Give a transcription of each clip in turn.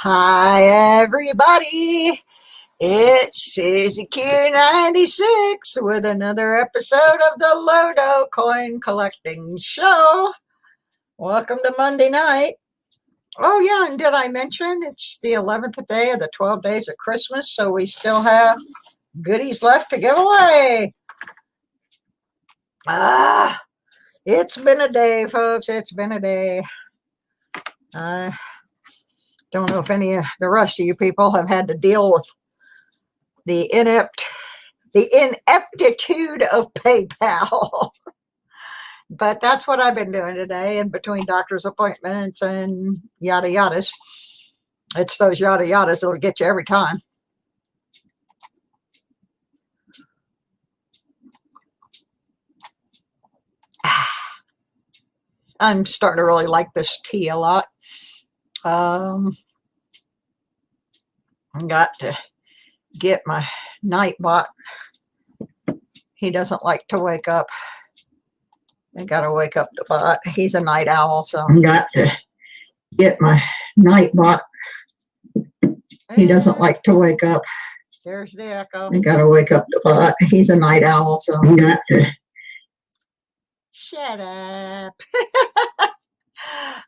Hi, everybody. It's Susie Q96 with another episode of the Lodo Coin Collecting Show. Welcome to Monday night. Oh, yeah, and did I mention it's the 11th day of the 12 days of Christmas, so we still have goodies left to give away. It's been a day, folks. It's been a day. Don't know if any of the rest of you people have had to deal with the ineptitude of PayPal. But that's what I've been doing today in between doctor's appointments and yada yadas. It's those yada yadas that'll get you every time. I'm starting to really like this tea a lot. I got to get my nightbot. He doesn't like to wake up. I got to wake up the bot. He's a night owl, so I got to get my nightbot. He doesn't like to wake up. There's the echo. I got to wake up the bot. He's a night owl, so I got to. Shut up.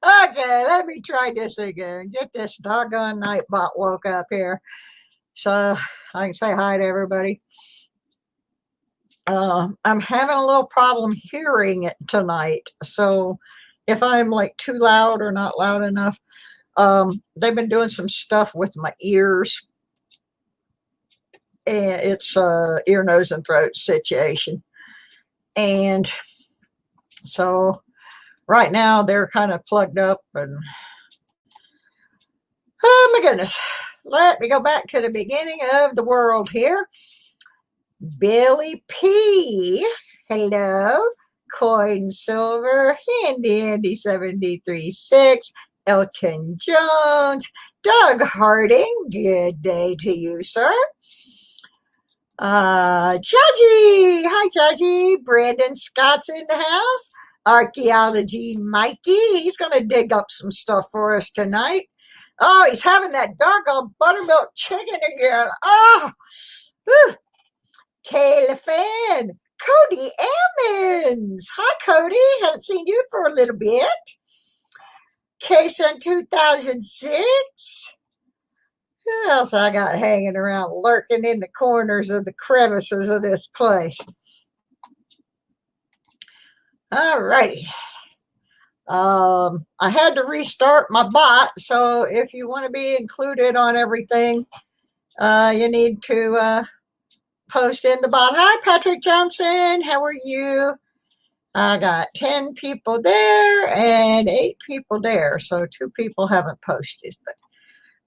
Okay, let me try this again. Get this doggone nightbot woke up here so I can say hi to everybody. I'm having a little problem hearing it tonight. So if I'm like too loud or not loud enough, they've been doing some stuff with my ears. And it's ear, nose, and throat situation. And so right now they're kind of plugged up and oh my goodness. Let me go back to the beginning of the world here. Billy P. Hello. Coin Silver. Handy 73.6. Elton Jones. Doug Harding. Good day to you, sir. Judgy. Hi, Judgy. Brandon Scott's in the house. Archaeology Mikey. He's going to dig up some stuff for us tonight. Oh, he's having that doggone buttermilk chicken again. Oh, whew. Kayla Fan, Cody Emmons. Hi, Cody. Haven't seen you for a little bit. Kason 2006. Who else I got hanging around, lurking in the corners of the crevices of this place? All righty. I had to restart my bot, so if you want to be included on everything, you need to post in the bot. Hi, Patrick Johnson. How are you? I got 10 people there and 8 people there. So 2 people haven't posted, but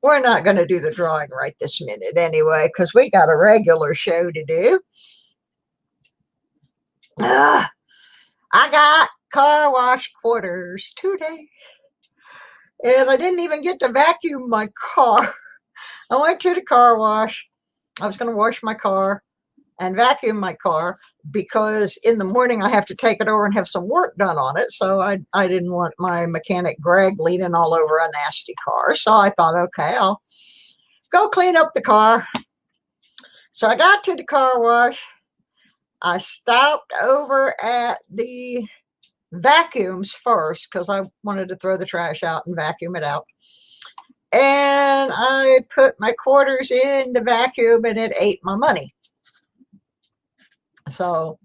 we're not going to do the drawing right this minute anyway, because we got a regular show to do. I got car wash quarters today. And I didn't even get to vacuum my car. I went to the car wash. I was going to wash my car and vacuum my car because in the morning I have to take it over and have some work done on it. So I didn't want my mechanic Greg leaning all over a nasty car. So I thought, okay, I'll go clean up the car. So I got to the car wash. I stopped over at the vacuums first because I wanted to throw the trash out and vacuum it out. And I put my quarters in the vacuum and it ate my money. So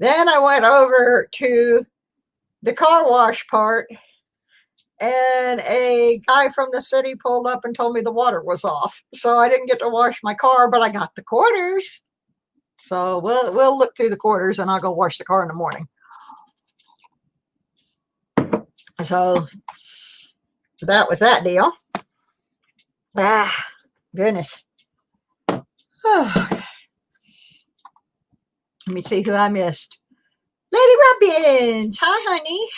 then I went over to the car wash part and a guy from the city pulled up and told me the water was off. So I didn't get to wash my car, but I got the quarters. So we'll look through the quarters and I'll go wash the car in the morning. So that was that deal. Goodness. Oh. Let me see who I missed. Lady Robbins. Hi, honey.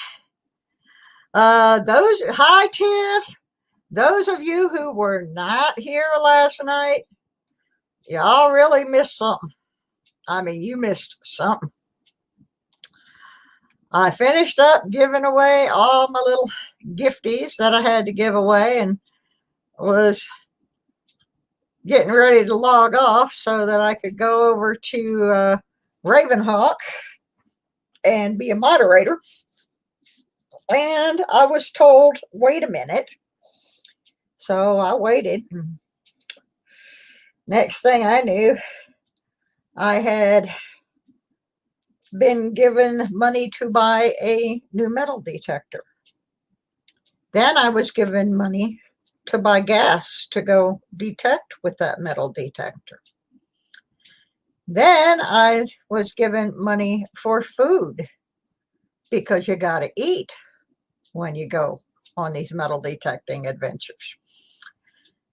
Hi, Tiff. Those of you who were not here last night, y'all really missed something. I mean, you missed something. I finished up giving away all my little gifties that I had to give away, and was getting ready to log off so that I could go over to Ravenhawk and be a moderator. And I was told, wait a minute. So I waited. Next thing I knew, I had been given money to buy a new metal detector. Then I was given money to buy gas to go detect with that metal detector. Then I was given money for food because you got to eat when you go on these metal detecting adventures.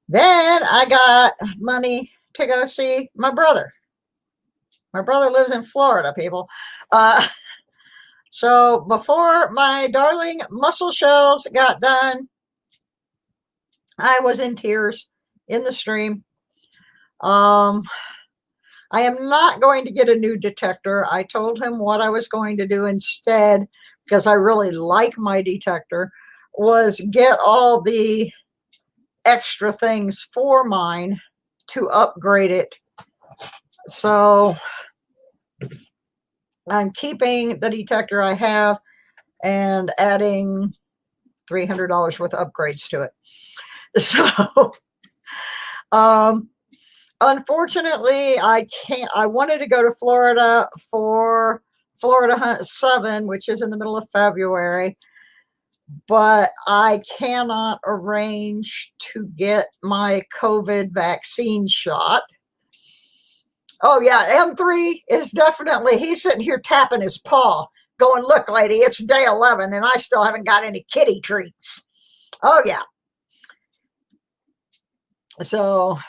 Then I got money to go see my brother. My brother lives in Florida, people. So before my darling mussel shells got done, I was in tears in the stream. I am not going to get a new detector. I told him what I was going to do instead, because I really like my detector, was get all the extra things for mine to upgrade it. So I'm keeping the detector I have and adding $300 worth of upgrades to it. So unfortunately, I can't. I wanted to go to Florida for Florida Hunt 7, which is in the middle of February, but I cannot arrange to get my COVID vaccine shot. Oh, yeah, M3 is definitely, he's sitting here tapping his paw, going, look, lady, it's day 11, and I still haven't got any kitty treats. Oh, yeah. So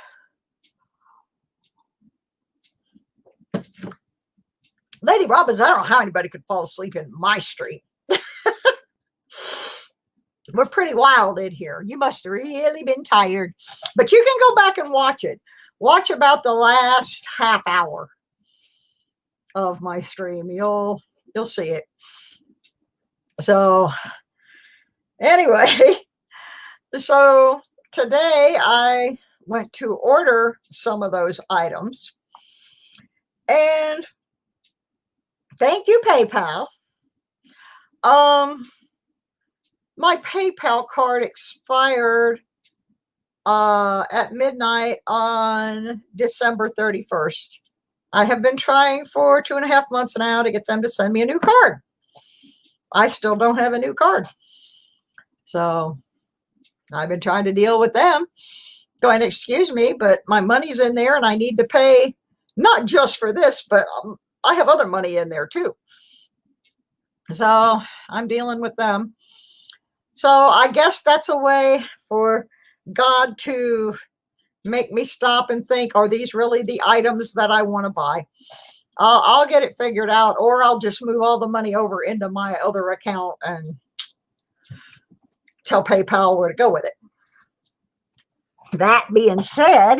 Lady Robbins, I don't know how anybody could fall asleep in my street. We're pretty wild in here. You must have really been tired. But you can go back and watch it. Watch about the last half hour of my stream. You'll see it. So anyway, so today I went to order some of those items. And thank you, PayPal. My PayPal card expired at midnight on December 31st. I have been trying for 2.5 months now to get them to send me a new card. I still don't have a new card. So I've been trying to deal with them. Going, excuse me, but my money's in there and I need to pay not just for this, but I have other money in there too. So I'm dealing with them. So I guess that's a way for God to make me stop and think, are these really the items that I want to buy? I'll get it figured out, or I'll just move all the money over into my other account and tell PayPal where to go with it. That being said,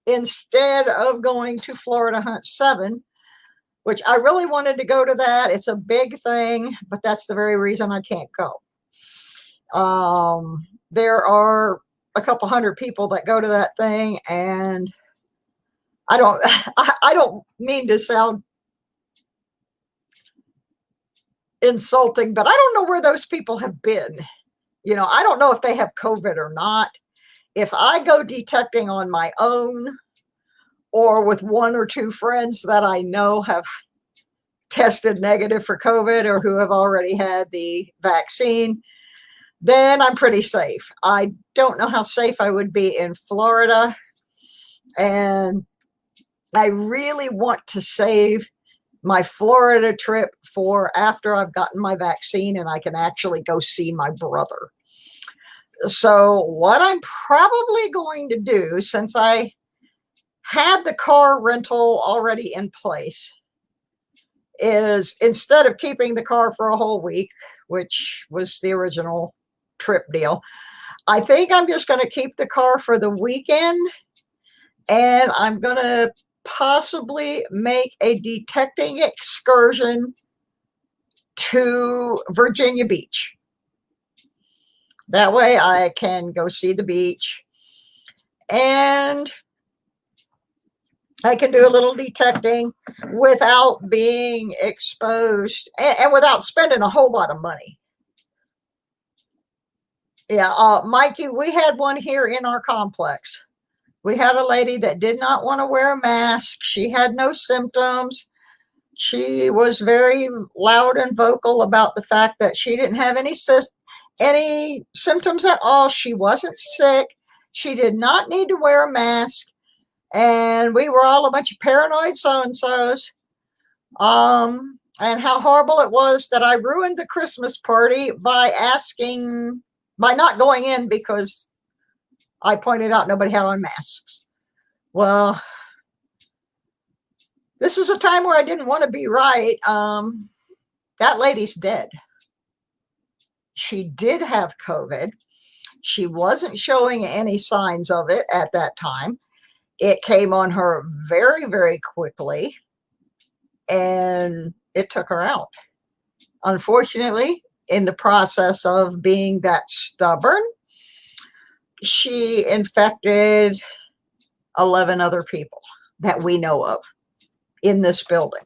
instead of going to Florida Hunt 7, which I really wanted to go to that, it's a big thing, but that's the very reason I can't go. There are a couple hundred people that go to that thing, and I don't mean to sound insulting, but I don't know where those people have been. You know, I don't know if they have COVID or not. If I go detecting on my own or with one or two friends that I know have tested negative for COVID or who have already had the vaccine, then I'm pretty safe. I don't know how safe I would be in Florida. And I really want to save my Florida trip for after I've gotten my vaccine and I can actually go see my brother. So what I'm probably going to do, since I had the car rental already in place, is instead of keeping the car for a whole week, which was the original trip deal, I think I'm just going to keep the car for the weekend, and I'm going to possibly make a detecting excursion to Virginia Beach. That way I can go see the beach and I can do a little detecting without being exposed and without spending a whole lot of money. Yeah, Mikey, we had one here in our complex. We had a lady that did not want to wear a mask. She had no symptoms. She was very loud and vocal about the fact that she didn't have any symptoms at all. She wasn't sick. She did not need to wear a mask. And we were all a bunch of paranoid so-and-sos. And how horrible it was that I ruined the Christmas party by not going in because I pointed out nobody had on masks. Well, this is a time where I didn't want to be right. That lady's dead. She did have COVID. She wasn't showing any signs of it at that time. It came on her very, very quickly, and it took her out. Unfortunately, in the process of being that stubborn, she infected 11 other people that we know of in this building.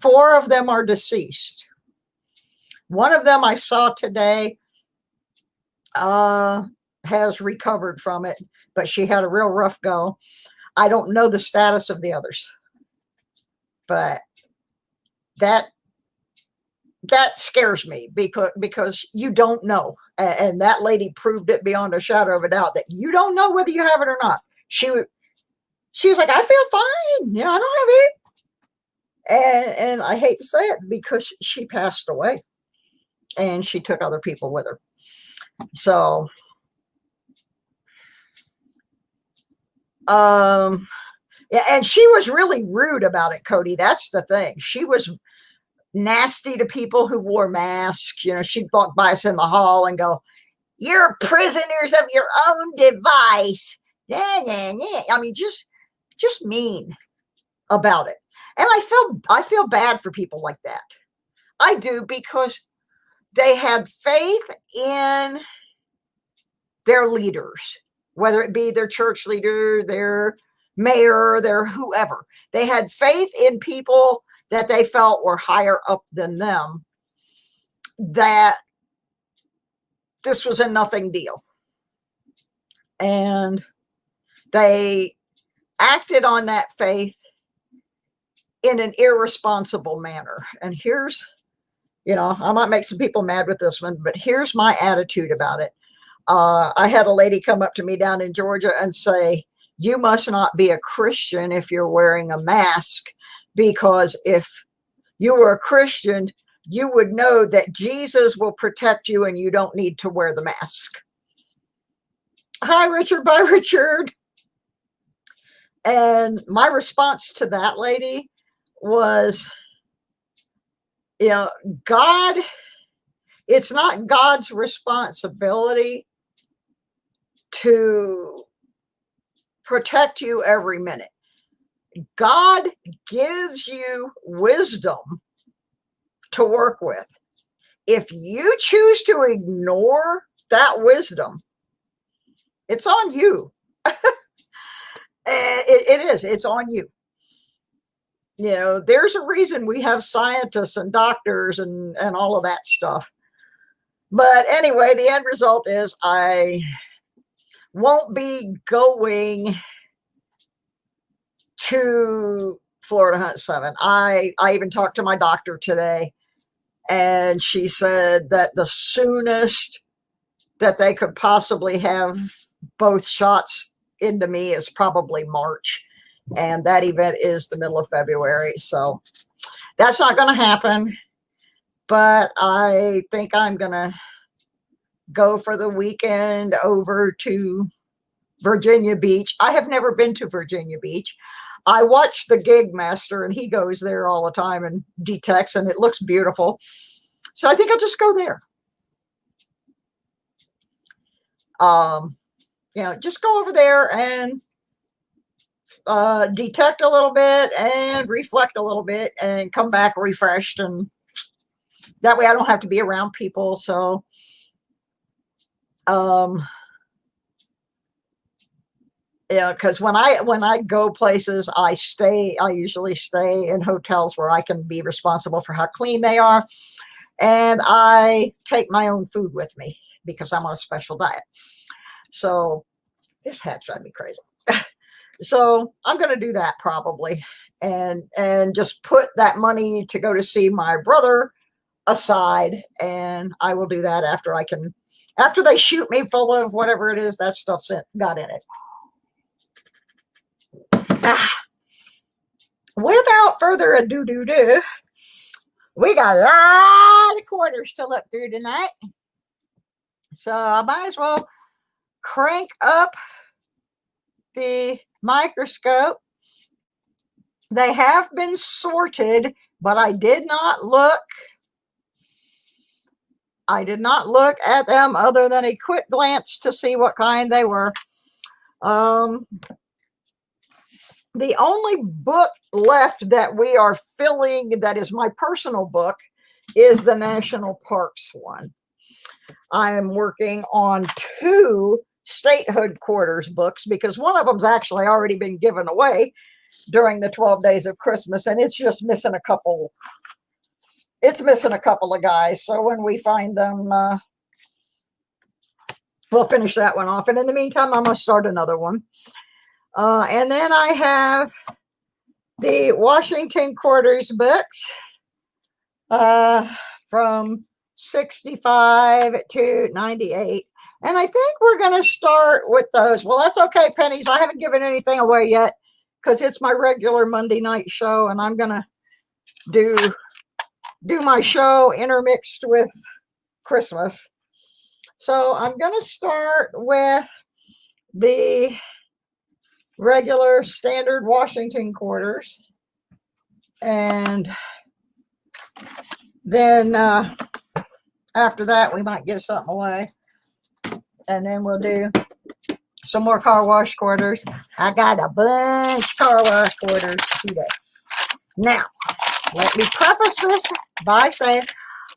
4 of them are deceased. One of them I saw today has recovered from it, but she had a real rough go. I don't know the status of the others, but that scares me because you don't know. And that lady proved it beyond a shadow of a doubt that you don't know whether you have it or not. She was like, I feel fine. Yeah, I don't have it. And I hate to say it because she passed away and she took other people with her. So, yeah, and she was really rude about it, Cody. That's the thing. She was nasty to people who wore masks. You know, she'd walk by us in the hall and go, "You're prisoners of your own device." Yeah, yeah, yeah. I mean, just mean about it. And I feel bad for people like that. I do, because they had faith in their leaders, whether it be their church leader, their mayor, their whoever. They had faith in people that they felt were higher up than them, that this was a nothing deal. And they acted on that faith in an irresponsible manner. And here's, I might make some people mad with this one, but here's my attitude about it. I had a lady come up to me down in Georgia and say, "You must not be a Christian if you're wearing a mask, because if you were a Christian, you would know that Jesus will protect you and you don't need to wear the mask." Hi, Richard. Bye, Richard. And my response to that lady was, God, it's not God's responsibility to protect you every minute. God gives you wisdom to work with. If you choose to ignore that wisdom, it's on you. It is. It's on you. There's a reason we have scientists and doctors and all of that stuff. But anyway, the end result is I won't be going to Florida Hunt 7. I even talked to my doctor today, and she said that the soonest that they could possibly have both shots into me is probably March. And that event is the middle of February. So that's not going to happen. But I think I'm going to go for the weekend over to Virginia Beach. I have never been to Virginia Beach. I watch the Gig Master, and he goes there all the time and detects, and it looks beautiful. So I think I'll just go there. Just go over there and detect a little bit and reflect a little bit and come back refreshed, and that way I don't have to be around people. So Yeah, because when I go places, I usually stay in hotels where I can be responsible for how clean they are. And I take my own food with me because I'm on a special diet. So this hat drives me crazy. So I'm going to do that probably, and just put that money to go to see my brother aside, and I will do that after they shoot me full of whatever it is that stuff's got in it. Without further ado, we got a lot of quarters to look through tonight, so I might as well crank up the microscope. They have been sorted, but I did not look at them other than a quick glance to see what kind they were. The only book left that we are filling that is my personal book is the National Parks one. I am working on 2 statehood quarters books because one of them's actually already been given away during the 12 days of Christmas, and it's just missing a couple. It's missing a couple of guys. So when we find them, we'll finish that one off. And in the meantime, I'm going to start another one. And then I have the Washington Quarters books from 65 to 98. And I think we're going to start with those. Well, that's okay, Pennies. I haven't given anything away yet because it's my regular Monday night show, and I'm going to do my show intermixed with Christmas. So I'm going to start with the regular standard Washington Quarters, and then after that we might give something away, and then we'll do some more car wash quarters. I got a bunch of car wash quarters today. Now let me preface this by saying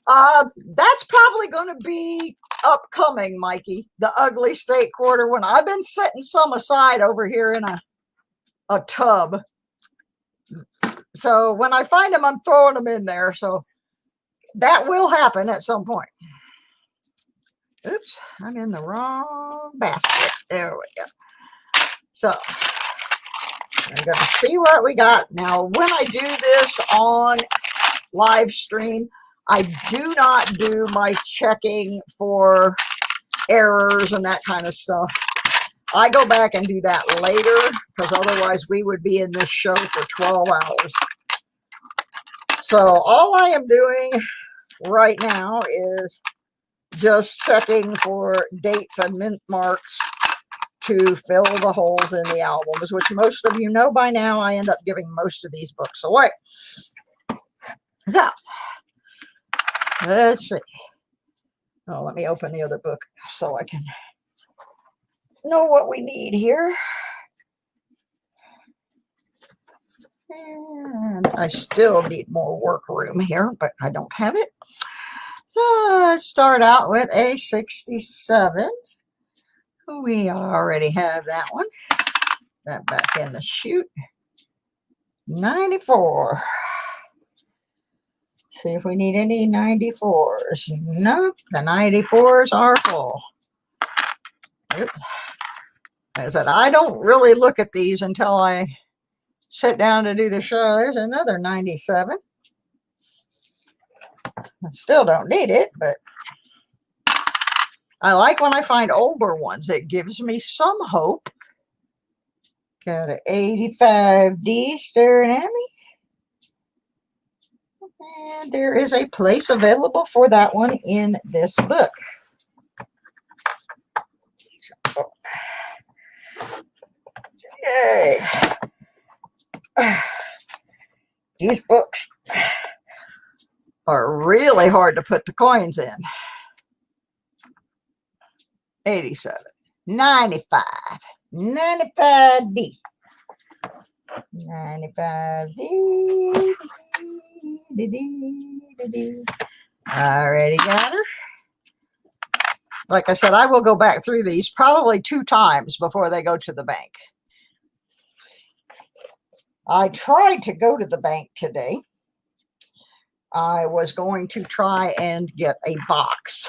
that's probably going to be upcoming, Mikey, the ugly state quarter one. I've been setting some aside over here in a tub. So when I find them, I'm throwing them in there. So that will happen at some point. Oops, I'm in the wrong basket. There we go. So I'm going to see what we got. Now, when I do this on live stream, I do not do my checking for errors and that kind of stuff. I go back and do that later because otherwise we would be in this show for 12 hours. So all I am doing right now is just checking for dates and mint marks to fill the holes in the albums, which most of you know by now. I end up giving most of these books away. So let's see. Oh, let me open the other book so I can know what we need here. And I still need more work room here, but I don't have it. So let's start out with a 67. We already have that one. That back in the chute. 94. See if we need any 94s. Nope, the 94s are full. Oops. I said, I don't really look at these until I sit down to do the show. There's another 97. I still don't need it, but I like when I find older ones. It gives me some hope. Got an 85D staring at me. And there is a place available for that one in this book. So, yay. These books are really hard to put the coins in. 87, 95, 95D, 95D. Already got her. like I said, I will go back through these probably 2 times before they go to the bank. I tried to go to the bank today. I was going to try and get a box,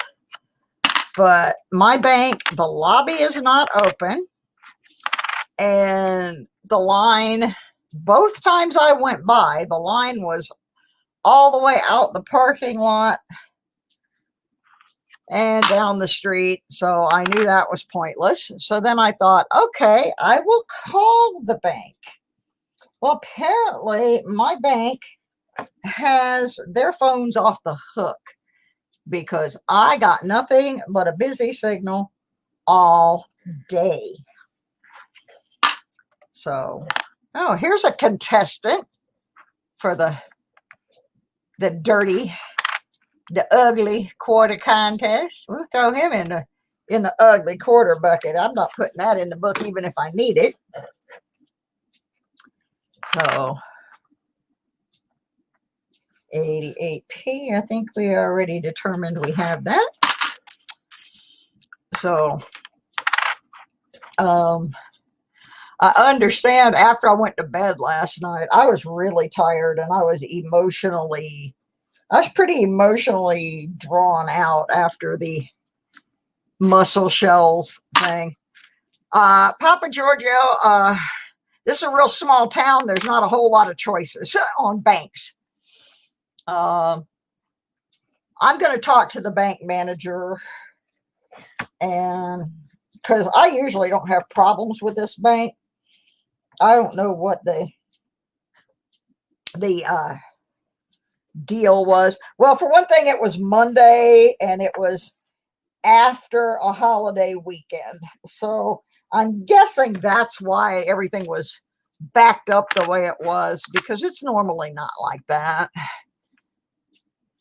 but my bank, the lobby is not open, and the line, both times I went by, the line was all the way out the parking lot and down the street, so I knew that was pointless. So then I thought, okay, I will call the bank. Well, apparently my bank has their phones off the hook because I got nothing but a busy signal all day. So, oh, here's a contestant for the ugly quarter contest. We'll throw him in the ugly quarter bucket. I'm not putting that in the book even if I need it. So 88p, I think we already determined we have that. So I understand after I went to bed last night, I was really tired and I was pretty emotionally drawn out after the mussel shells thing. Papa Giorgio, this is a real small town. There's not a whole lot of choices on banks. I'm going to talk to the bank manager, and because I usually don't have problems with this bank. I don't know what the deal was. Well, for one thing, it was Monday and it was after a holiday weekend. So I'm guessing that's why everything was backed up the way it was, because it's normally not like that.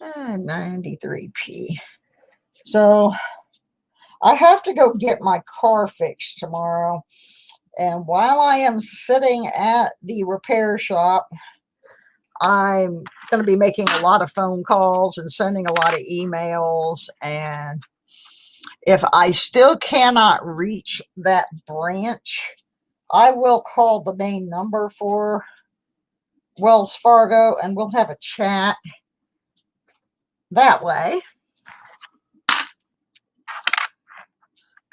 93p. So I have to go get my car fixed tomorrow. And while I am sitting at the repair shop, I'm going to be making a lot of phone calls and sending a lot of emails. And if I still cannot reach that branch, I will call the main number for Wells Fargo and we'll have a chat that way.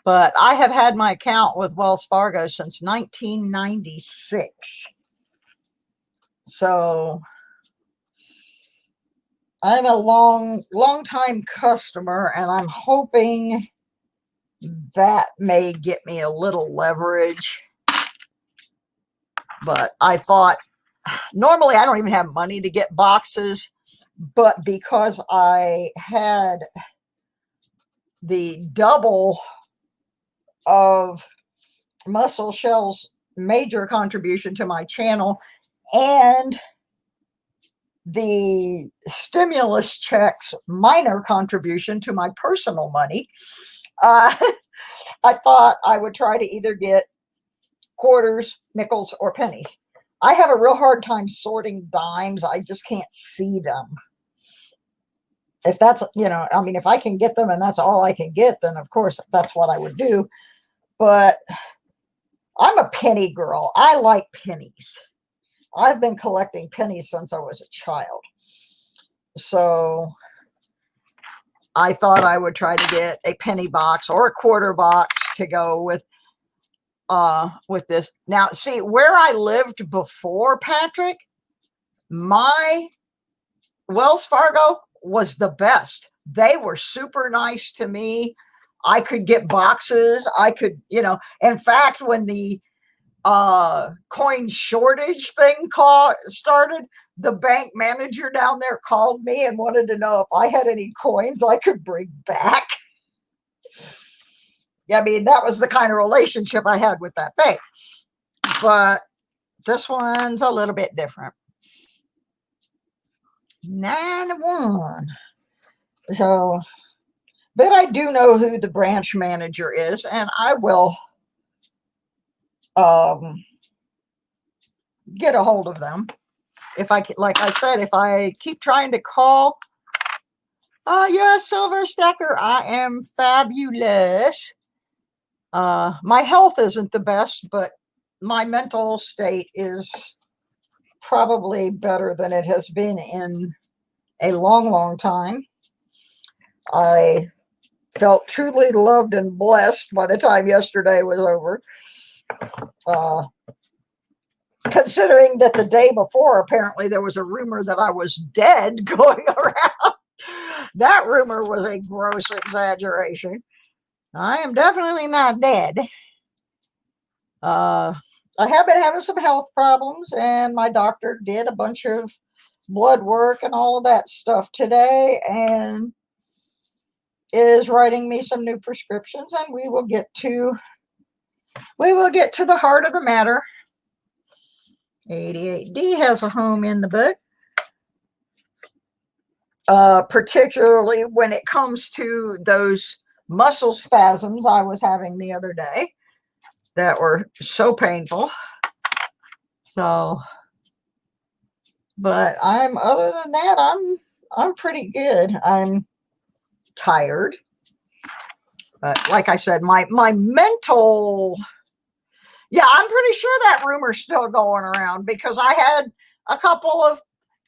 But I have had my account with Wells Fargo since 1996. So I'm a long time customer, and I'm hoping that may get me a little leverage. But I thought, normally I don't even have money to get boxes, but because I had the double of Mussel Shell's major contribution to my channel and the stimulus checks minor contribution to my personal money, I thought I would try to either get quarters, nickels, or pennies. I have a real hard time sorting dimes. I just can't see them. If that's, I mean, if I can get them and that's all I can get, then of course that's what I would do. But I'm a penny girl. I like pennies. I've been collecting pennies since I was a child. So I thought I would try to get a penny box or a quarter box to go with this. Now, see, where I lived before, Patrick, my Wells Fargo was the best. They were super nice to me. I could get boxes. I could, in fact, when the coin shortage thing started, the bank manager down there called me and wanted to know if I had any coins I could bring back. I mean, that was the kind of relationship I had with that bank. But this one's a little bit different. 91. So, but I do know who the branch manager is, and I will get a hold of them. If I, like I said, if I keep trying to call Yes, Silver Stacker, I am fabulous. My health isn't the best, but my mental state is probably better than it has been in a long, long time. I felt truly loved and blessed by the time yesterday was over. Considering that the day before, apparently there was a rumor that I was dead going around. That rumor was a gross exaggeration. I am definitely not dead. I have been having some health problems, and my doctor did a bunch of blood work and all of that stuff today, and is writing me some new prescriptions, and we will get to the heart of the matter. ADHD has a home in the book, particularly when it comes to those muscle spasms I was having the other day that were so painful. So, but other than that, I'm pretty good. I'm tired, but like I said, my mental, yeah, I'm pretty sure that rumor's still going around, because I had a couple of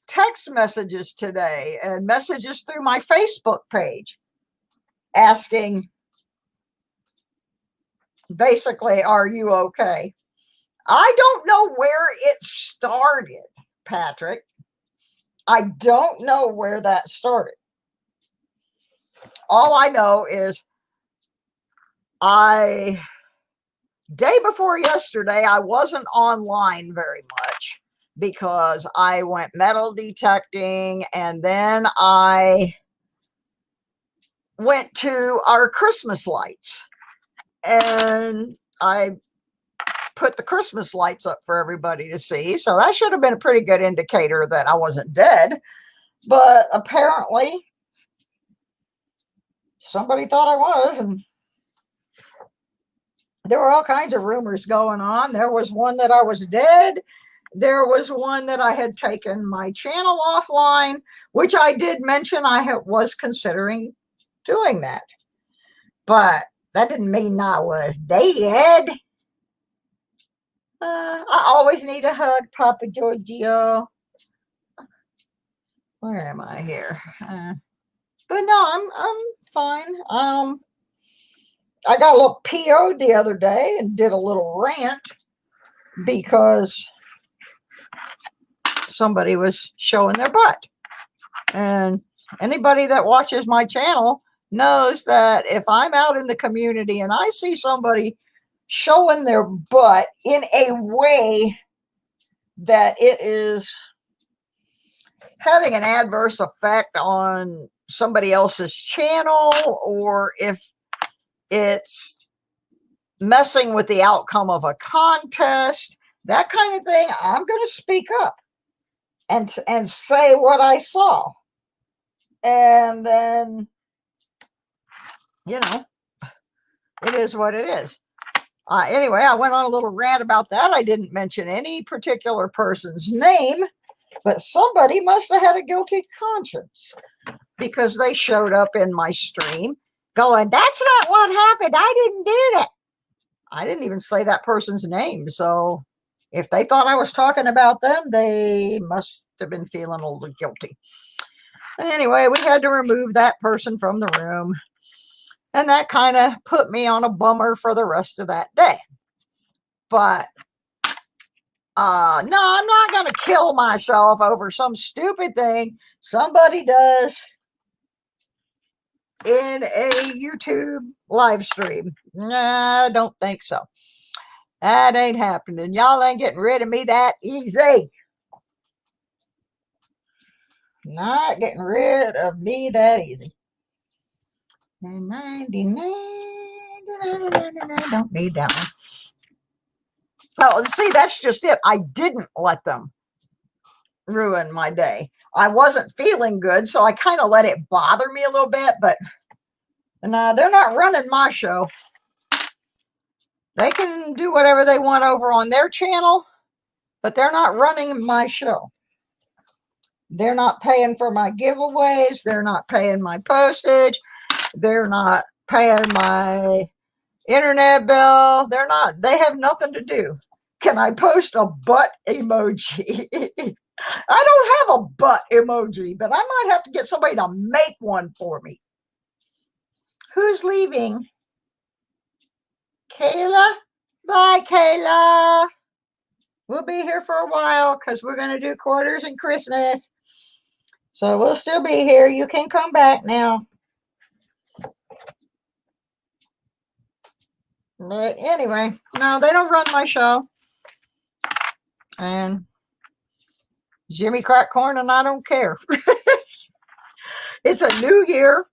text messages today and messages through my Facebook page asking basically, are you okay? I don't know where it started, Patrick. I don't know where that started. All I know is day before yesterday, I wasn't online very much because I went metal detecting, and then I went to our Christmas lights, and I put the Christmas lights up for everybody to see. So that should have been a pretty good indicator that I wasn't dead. But apparently somebody thought I was, and there were all kinds of rumors going on. There was one that I was dead. There was one that I had taken my channel offline, which I did mention was considering doing that. But that didn't mean I was dead. I always need a hug, Papa Giorgio. Where am I here? But no, I'm fine. I got a little PO'd the other day and did a little rant because somebody was showing their butt. And anybody that watches my channel knows that if I'm out in the community and I see somebody showing their butt in a way that it is having an adverse effect on somebody else's channel, or if it's messing with the outcome of a contest, that kind of thing, I'm going to speak up and say what I saw. And then, it is what it is. Anyway, I went on a little rant about that. I didn't mention any particular person's name, but somebody must have had a guilty conscience, because they showed up in my stream going, that's not what happened. I didn't do that. I didn't even say that person's name. So if they thought I was talking about them, they must have been feeling a little guilty. Anyway, we had to remove that person from the room. And that kind of put me on a bummer for the rest of that day. But no, I'm not going to kill myself over some stupid thing somebody does in a YouTube live stream. Nah, I don't think so. That ain't happening. Y'all ain't getting rid of me that easy. Not getting rid of me that easy. 99. Don't need that one. Oh, see, that's just it. I didn't let them ruin my day. I wasn't feeling good, so I kind of let it bother me a little bit, but no, they're not running my show. They can do whatever they want over on their channel, but they're not running my show. They're not paying for my giveaways. They're not paying my postage. They're not paying my internet bill. They have nothing to do. Can I post a butt emoji? I don't have a butt emoji, but I might have to get somebody to make one for me. Who's leaving? Kayla? Bye, Kayla. We'll be here for a while because we're going to do quarters and Christmas. So we'll still be here. You can come back now. But anyway, no, they don't run my show. And Jimmy Crack Corn and I don't care. It's a new year.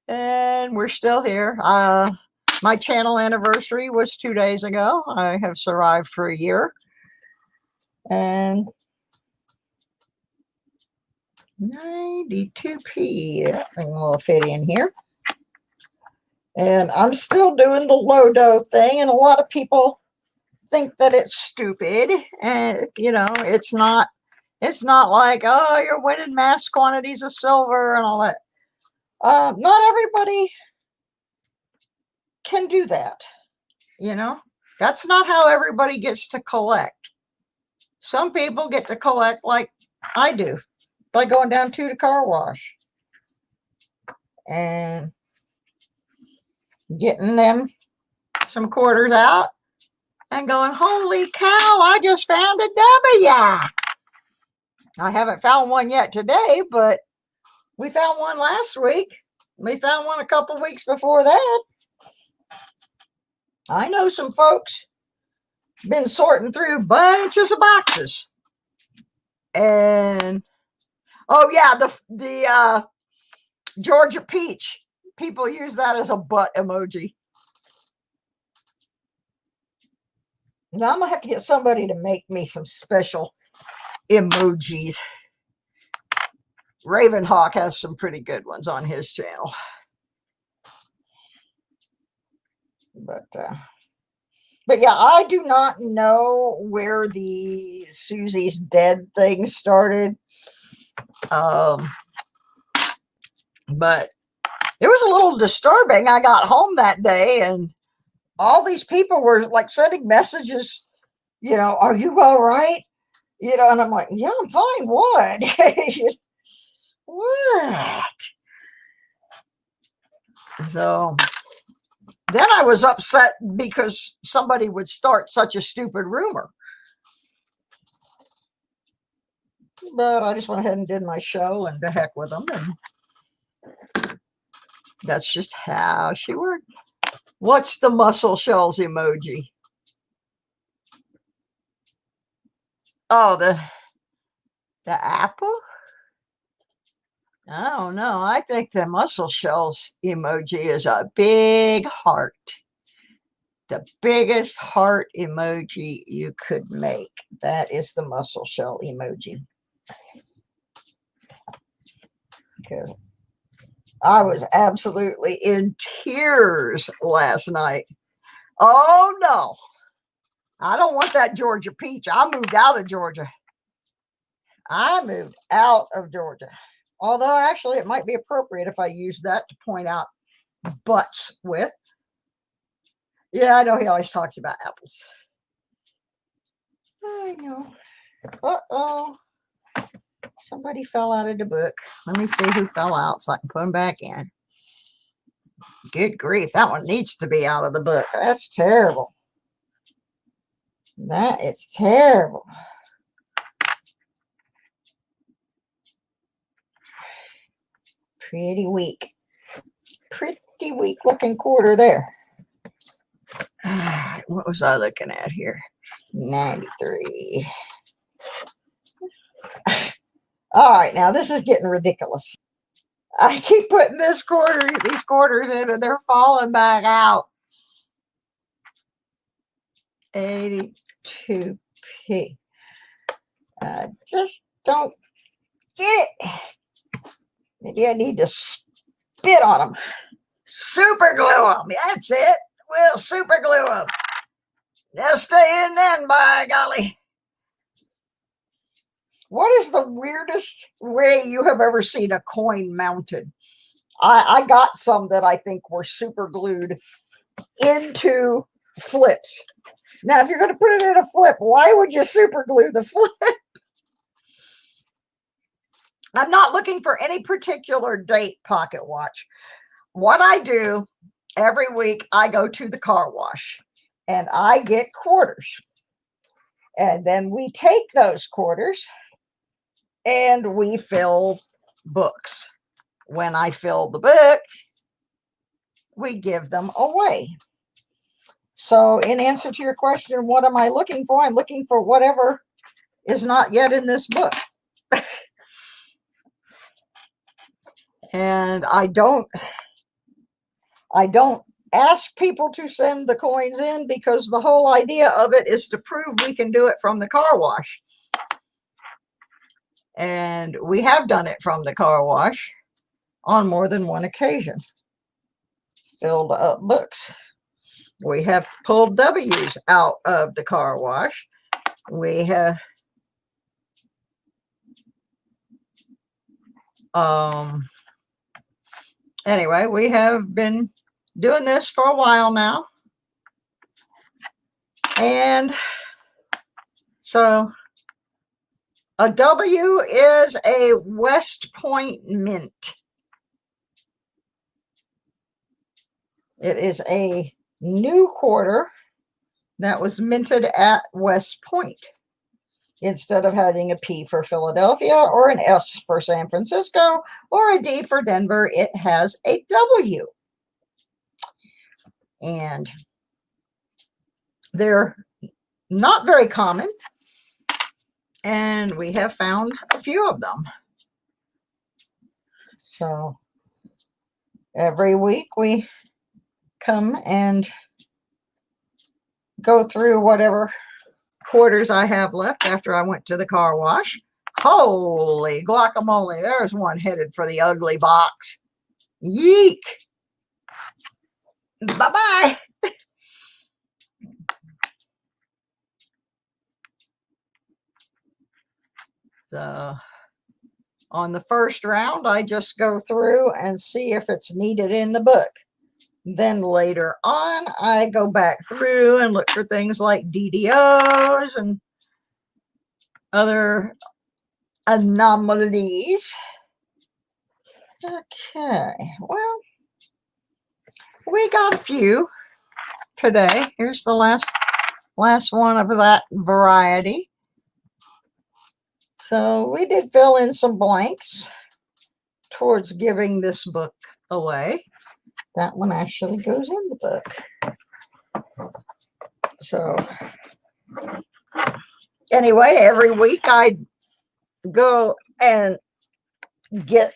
And we're still here. My channel anniversary was 2 days ago. I have survived for a year. And 92p. That thing will fit in here. And I'm still doing the low-dough thing. And a lot of people think that it's stupid. And, you know, it's not like, oh, you're winning mass quantities of silver and all that. Not everybody can do that. You know, that's not how everybody gets to collect. Some people get to collect like I do by going down to the car wash and getting them some quarters out and going, holy cow, I just found a W. I haven't found one yet today, but we found one last week. We found one a couple weeks before that. I know some folks been sorting through bunches of boxes. And oh yeah, the Georgia peach. People use that as a butt emoji. Now I'm gonna have to get somebody to make me some special emojis. Ravenhawk has some pretty good ones on his channel. But yeah, I do not know where the Susie's dead thing started. But it was a little disturbing. I got home that day and all these people were like sending messages, you know, are you all right? You know, and I'm like, yeah, I'm fine. What? What? So then I was upset because somebody would start such a stupid rumor. But I just went ahead and did my show and the heck with them. And that's just how she worked. What's the muscle shells emoji? Oh, the apple? I don't know. I think the muscle shells emoji is a big heart. The biggest heart emoji you could make. That is the muscle shell emoji. Because I was absolutely in tears last night. Oh no. I don't want that Georgia peach. I moved out of Georgia. Although actually it might be appropriate if I use that to point out butts with. Yeah, I know he always talks about apples. I know. Uh-oh. Somebody fell out of the book. Let me see who fell out so I can put them back in. Good grief. That one needs to be out of the book. That's terrible. That is terrible. Pretty weak. Pretty weak looking quarter there. What was I looking at here? 93. All right, now this is getting ridiculous. I keep putting these quarters in and they're falling back out. 82p. I just don't get it. Maybe I need to spit on them. Super glue them. That's it. We'll super glue them. They'll stay in then, by golly. What is the weirdest way you have ever seen a coin mounted? I got some that I think were super glued into flips. Now, if you're going to put it in a flip, why would you super glue the flip? I'm not looking for any particular date pocket watch. What I do every week, I go to the car wash and I get quarters. And then we take those quarters and we fill books. When I fill the book, we give them away. So in answer to your question, what am I looking for? I'm looking for whatever is not yet in this book. And I don't ask people to send the coins in because the whole idea of it is to prove we can do it from the car wash. And we have done it from the car wash on more than one occasion. Filled up books. We have pulled W's out of the car wash. We have anyway, we have been doing this for a while now. And so a W is a West Point mint. It is a new quarter that was minted at West Point. Instead of having a P for Philadelphia or an S for San Francisco or a D for Denver, it has a W. And they're not very common. And we have found a few of them. So every week we come and go through whatever quarters I have left after I went to the car wash. Holy guacamole, there's one headed for the ugly box. Yeek. Bye-bye. So on the first round, I just go through and see if it's needed in the book. Then later on, I go back through and look for things like DDOs and other anomalies. Okay, well, we got a few today. Here's the last one of that variety. So we did fill in some blanks towards giving this book away. That one actually goes in the book. So anyway, every week I go and get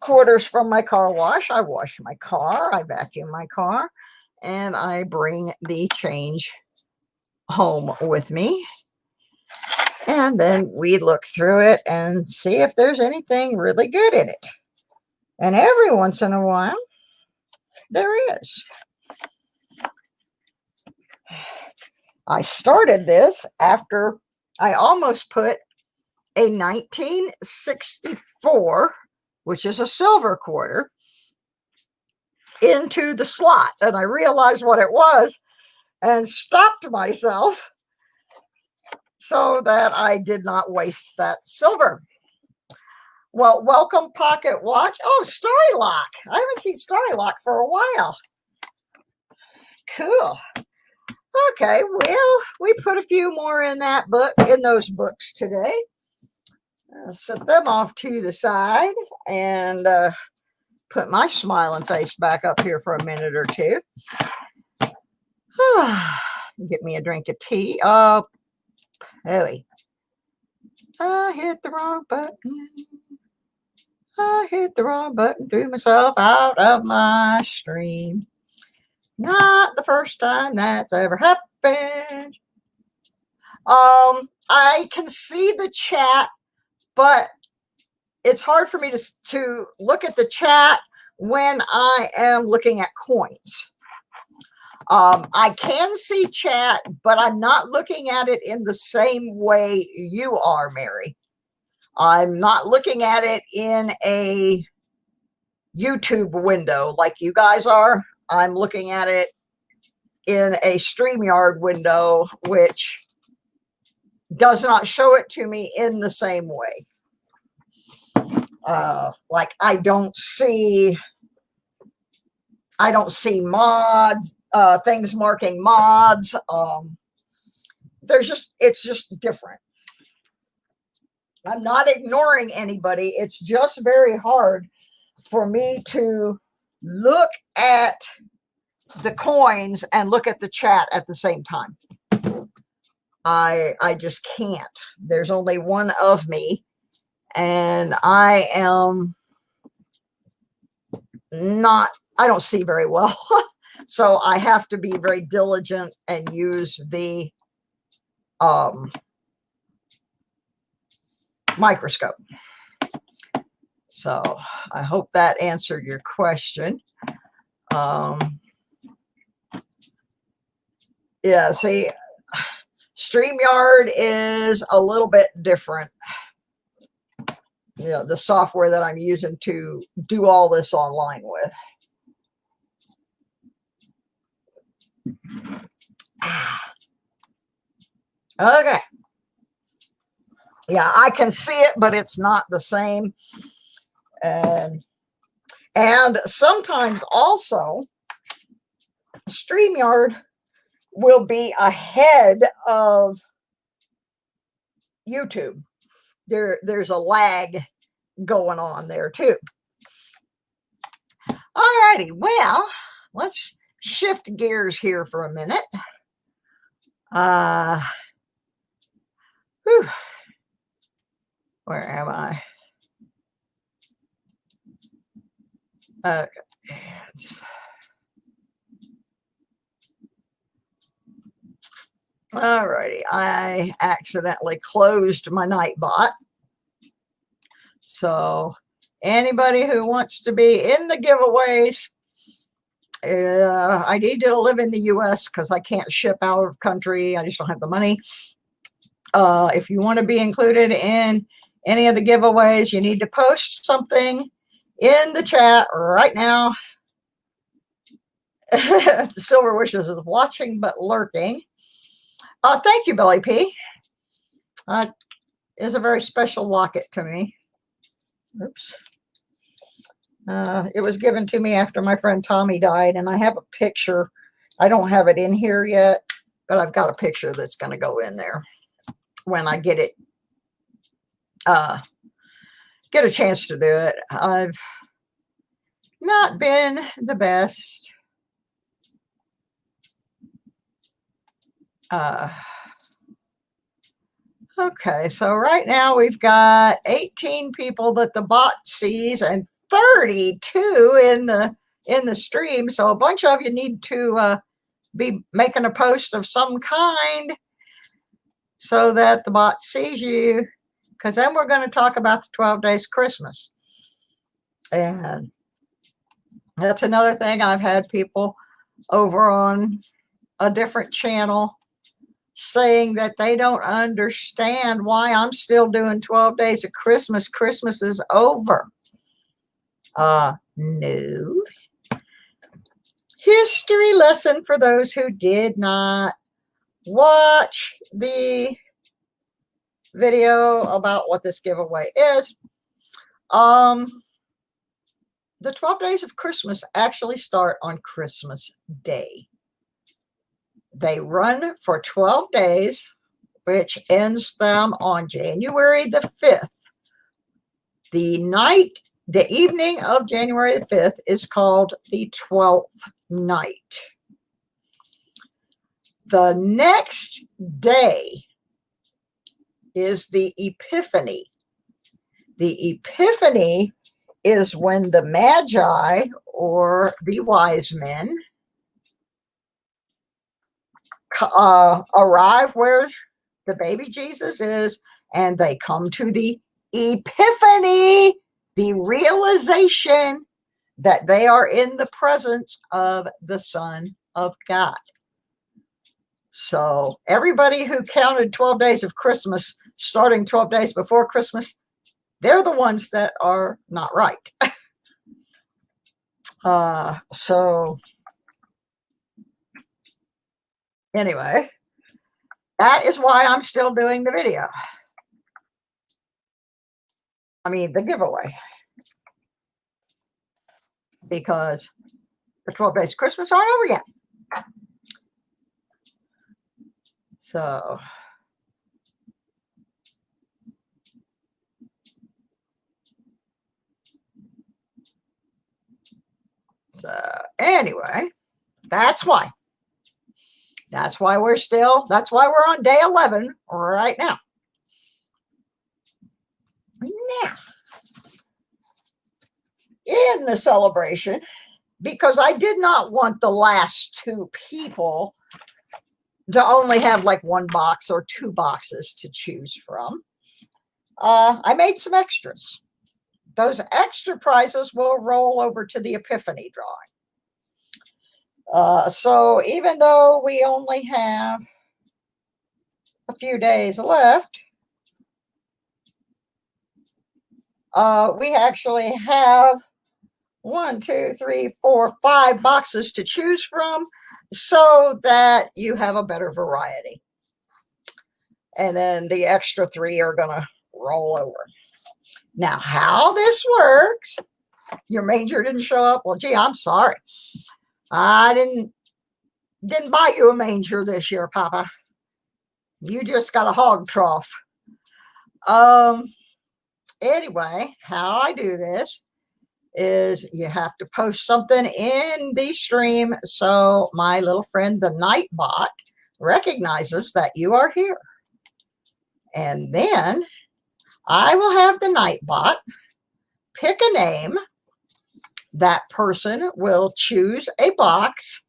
quarters from my car wash. I wash my car, I vacuum my car, and I bring the change home with me. And then we look through it and see if there's anything really good in it. And every once in a while, there is. I started this after I almost put a 1964, which is a silver quarter, into the slot. And I realized what it was and stopped myself so that I did not waste that silver. Well, welcome Pocket Watch. Oh, Starry Lock. I haven't seen Starry Lock for a while. Cool. Okay, well, we put a few more in that book, in those books today. I'll set them off to the side and put my smiling face back up here for a minute or two. Get me a drink of tea. Oh, hey. I hit the wrong button. I hit the wrong button, threw myself out of my stream. Not the first time that's ever happened. I can see the chat, but it's hard for me to look at the chat when I am looking at coins. I can see chat, but I'm not looking at it in the same way you are, Mary. I'm not looking at it in a YouTube window like you guys are. I'm looking at it in a StreamYard window, which does not show it to me in the same way. Like I don't see mods, things marking mods. It's just different. I'm not ignoring anybody. It's just very hard for me to look at the coins and look at the chat at the same time. I just can't. There's only one of me, and I don't see very well. So I have to be very diligent and use the microscope. So I hope that answered your question. Yeah, see, StreamYard is a little bit different. You know, the software that I'm using to do all this online with. Okay. Yeah, I can see it, but it's not the same. And sometimes also StreamYard will be ahead of YouTube. There's a lag going on there too. All righty, well, let's shift gears here for a minute. Where am I? Okay. All righty, I accidentally closed my Nightbot. So anybody who wants to be in the giveaways, I need to live in the US because I can't ship out of country. I just don't have the money. If you want to be included in any of the giveaways, you need to post something in the chat right now. The Silver Wishes is watching but lurking. Thank you, Billy P. It's a very special locket to me. Oops. It was given to me after my friend Tommy died, and I have a picture. I don't have it in here yet, but I've got a picture that's going to go in there when I get it, get a chance to do it. I've not been the best. Okay, so right now we've got 18 people that the bot sees and 32 in the stream. So a bunch of you need to be making a post of some kind so that the bot sees you, because then we're going to talk about the 12 days of Christmas. And that's another thing. I've had people over on a different channel saying that they don't understand why I'm still doing 12 days of Christmas. Christmas is over. No. History lesson for those who did not watch the video about what this giveaway is. The 12 days of Christmas actually start on Christmas Day. They run for 12 days, which ends them on January the 5th. The evening of January the 5th is called the 12th night. The next day is the Epiphany. The Epiphany is when the Magi, or the wise men, arrive where the baby Jesus is, and they come to the Epiphany, the realization that they are in the presence of the Son of God. So everybody who counted 12 days of Christmas, starting 12 days before Christmas, they're the ones that are not right. So anyway, that is why I'm still doing the video. I mean, the giveaway. Because the 12 days of Christmas aren't over yet. So anyway, that's why. That's why we're on day 11 right now. Now, in the celebration, because I did not want the last two people to only have like one box or two boxes to choose from, I made some extras. Those extra prizes will roll over to the Epiphany drawing. So even though we only have a few days left, we actually have 1, 2, 3, 4, 5 boxes to choose from so that you have a better variety. And then the extra 3 are going to roll over. Now, how this works, your manger didn't show up. Well, gee, I'm sorry. I didn't buy you a manger this year, Papa. You just got a hog trough. Anyway, how I do this is you have to post something in the stream so my little friend, the Nightbot, recognizes that you are here. And then I will have the Nightbot pick a name. That person will choose a box,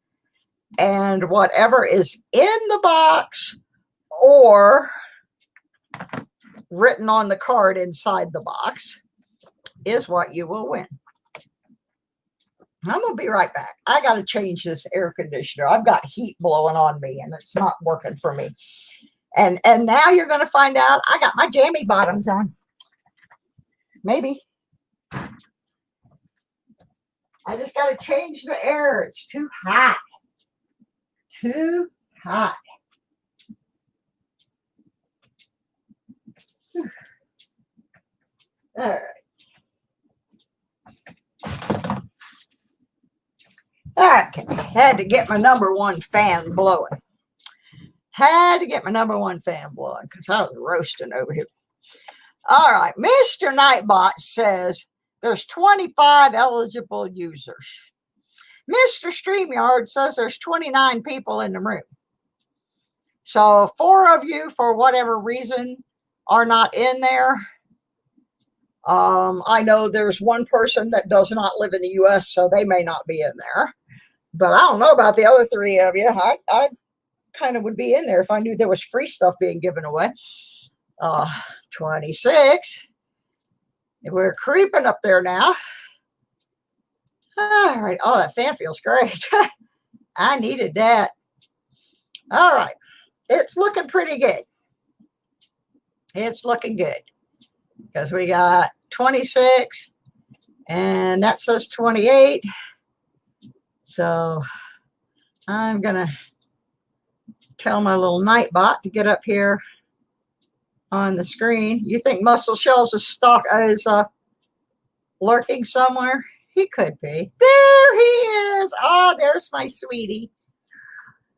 and whatever is in the box or written on the card inside the box is what you will win. I'm going to be right back. I got to change this air conditioner. I've got heat blowing on me and it's not working for me. And now you're going to find out I got my jammy bottoms on. Maybe. I just got to change the air. It's too hot. Too hot. All right. Okay, had to get my #1 fan blowing. Had to get my #1 fan blowing because I was roasting over here. All right, Mr. Nightbot says there's 25 eligible users. Mr. StreamYard says there's 29 people in the room. So 4 of you, for whatever reason, are not in there. I know there's one person that does not live in the U.S., so they may not be in there. But I don't know about the other 3 of you. I kind of would be in there if I knew there was free stuff being given away. 26. We're creeping up there now. All right. Oh, that fan feels great. I needed that. All right. It's looking pretty good. It's looking good. Because we got 26. And that says 28. So I'm going to tell my little Nightbot to get up here on the screen. You think Muscle Shells is lurking somewhere? He could be. There he is. Oh, there's my sweetie.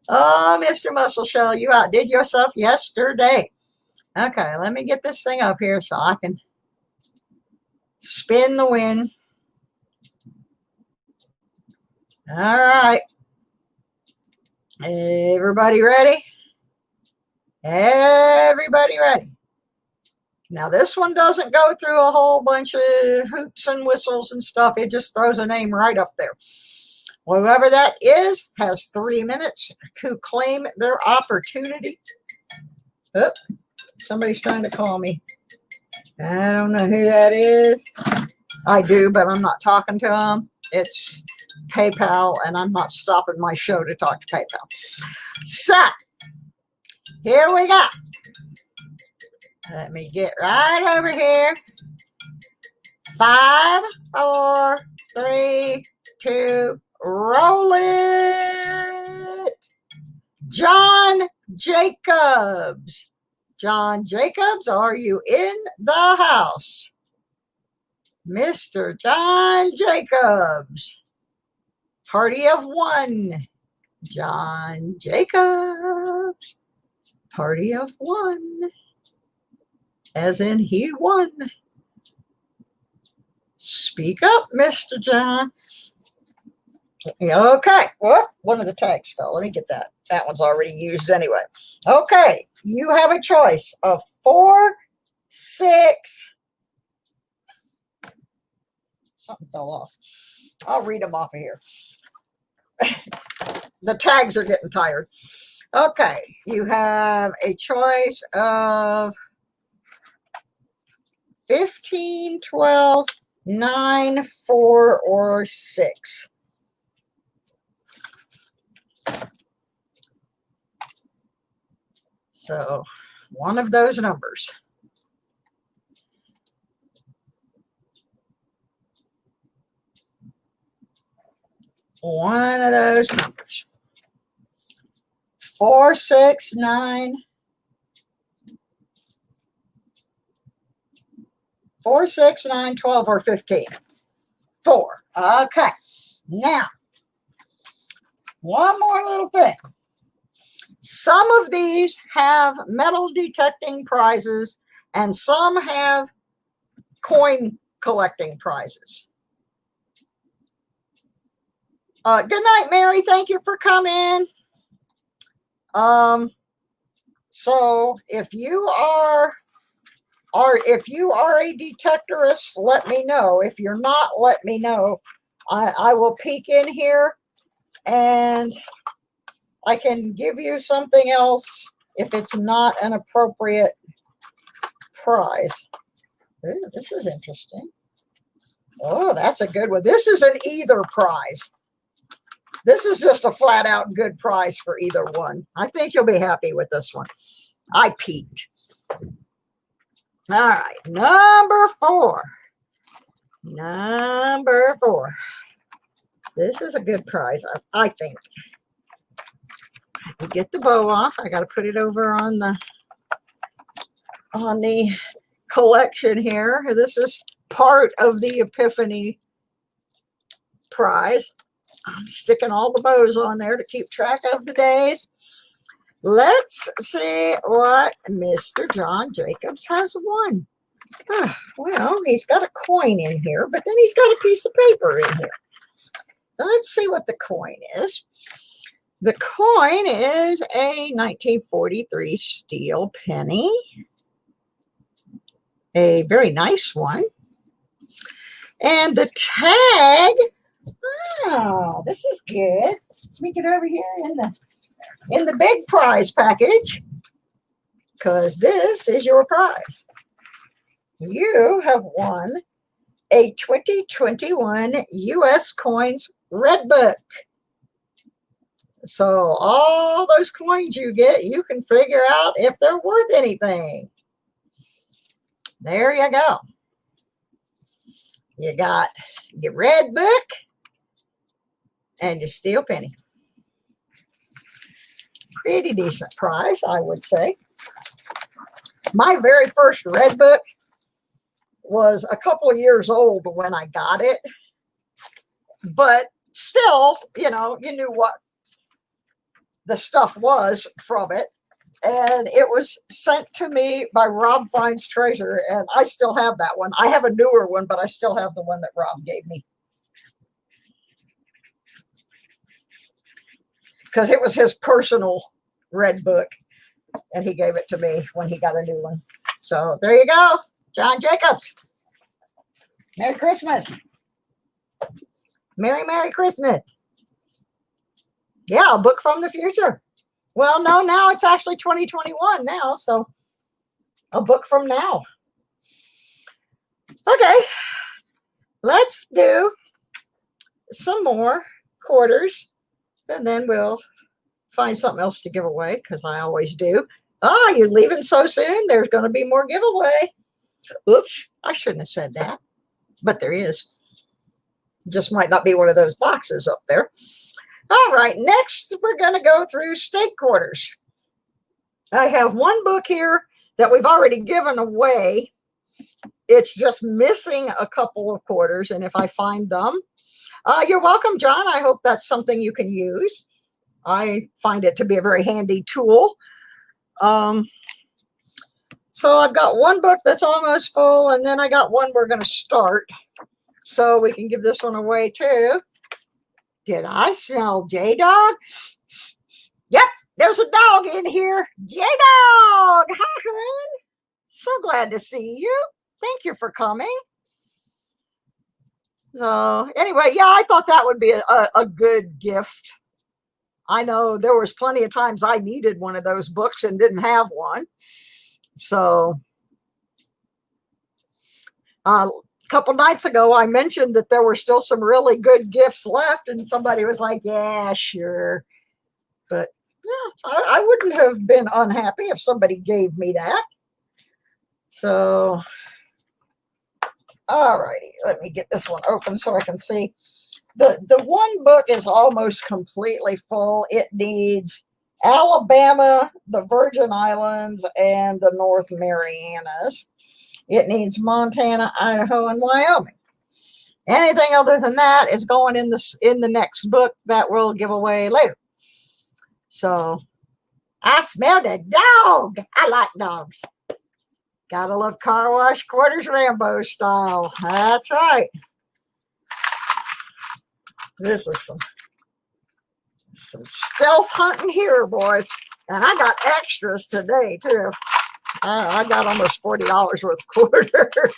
Oh, Mr. Muscle Shell, you outdid yourself yesterday. Okay, let me get this thing up here so I can spin the win. All right. Everybody ready? Everybody ready? Now, this one doesn't go through a whole bunch of hoops and whistles and stuff. It just throws a name right up there. Whoever that is has 3 minutes to claim their opportunity. Oh, somebody's trying to call me. I don't know who that is. I do, but I'm not talking to them. It's PayPal, and I'm not stopping my show to talk to PayPal. So, here we go. Let me get right over here. 5, 4, 3, 2, roll it. John Jacobs. John Jacobs, are you in the house? Mr. John Jacobs. Party of one. John Jacobs. Party of one. As in he won. Speak up, Mr. John. Okay. Well, one of the tags fell. Let me get that. That one's already used anyway. Okay. You have a choice of 4, 6. Something fell off. I'll read them off of here. The tags are getting tired. Okay. You have a choice of 15, 12, 9, 4, or 6. So, one of those numbers. One of those numbers. 4, 6, 9. 4, 6, 9, 12, or 15. 4. Okay. Now, one more little thing. Some of these have metal detecting prizes, and some have coin collecting prizes. Good night, Mary. Thank you for coming. So if you are a detectorist, let me know. If you're not, let me know. I will peek in here and I can give you something else if it's not an appropriate prize. Ooh, this is interesting. Oh, that's a good one. This is an either prize. This is just a flat out good prize for either one. I think you'll be happy with this one. I peeked. All right, number 4. Number 4. This is a good prize, I think. You get the bow off. I got to put it over on the collection here. This is part of the Epiphany prize. I'm sticking all the bows on there to keep track of the days. Let's see what Mr. John Jacobs has won. Well, he's got a coin in here, but then he's got a piece of paper in here. Let's see what the coin is. The coin is a 1943 steel penny. A very nice one. And the tag, oh, this is good. Let me get over here in the big prize package, because this is your prize. You have won a 2021 U.S. Coins Red Book. So all those coins you get, you can figure out if they're worth anything. There you go. You got your Red Book and your steel penny. Pretty decent prize, I would say. My very first Red Book was a couple of years old when I got it. But still, you knew what the stuff was from it. And it was sent to me by Rob Fine's Treasure, and I still have that one. I have a newer one, but I still have the one that Rob gave me, because it was his personal Red Book, and he gave it to me when he got a new one. So there you go, John Jacobs. Merry Christmas. Merry Christmas. Yeah, a book from the future. Well, no, now it's actually 2021 now, so a book from now. Okay, let's do some more quarters, and then we'll find something else to give away, because I always do. Ah, you're leaving so soon? There's going to be more giveaway. Oops, I shouldn't have said that, but there is. Just might not be one of those boxes up there. All right, next we're going to go through state quarters. I have one book here that we've already given away. It's just missing a couple of quarters, and if I find them, you're welcome, John. I hope that's something you can use. I find it to be a very handy tool. So I've got one book that's almost full, and then I got one we're going to start. So we can give this one away too. Did I smell J-Dog? Yep, there's a dog in here. J-Dog! Hi, hon. So glad to see you. Thank you for coming. So anyway, yeah, I thought that would be a good gift. I know there was plenty of times I needed one of those books and didn't have one. So a couple nights ago, I mentioned that there were still some really good gifts left, and somebody was like, yeah, sure. But yeah, I wouldn't have been unhappy if somebody gave me that. So, all righty, let me get this one open so I can see. The one book is almost completely full. It needs Alabama, the Virgin Islands, and the North Marianas. It needs Montana, Idaho, and Wyoming. Anything other than that is going in the next book that we'll give away later. So, I smelled a dog. I like dogs. Gotta love car wash quarters Rambo style. That's right. This is some stealth hunting here, boys. And I got extras today, too. I got almost $40 worth of quarters.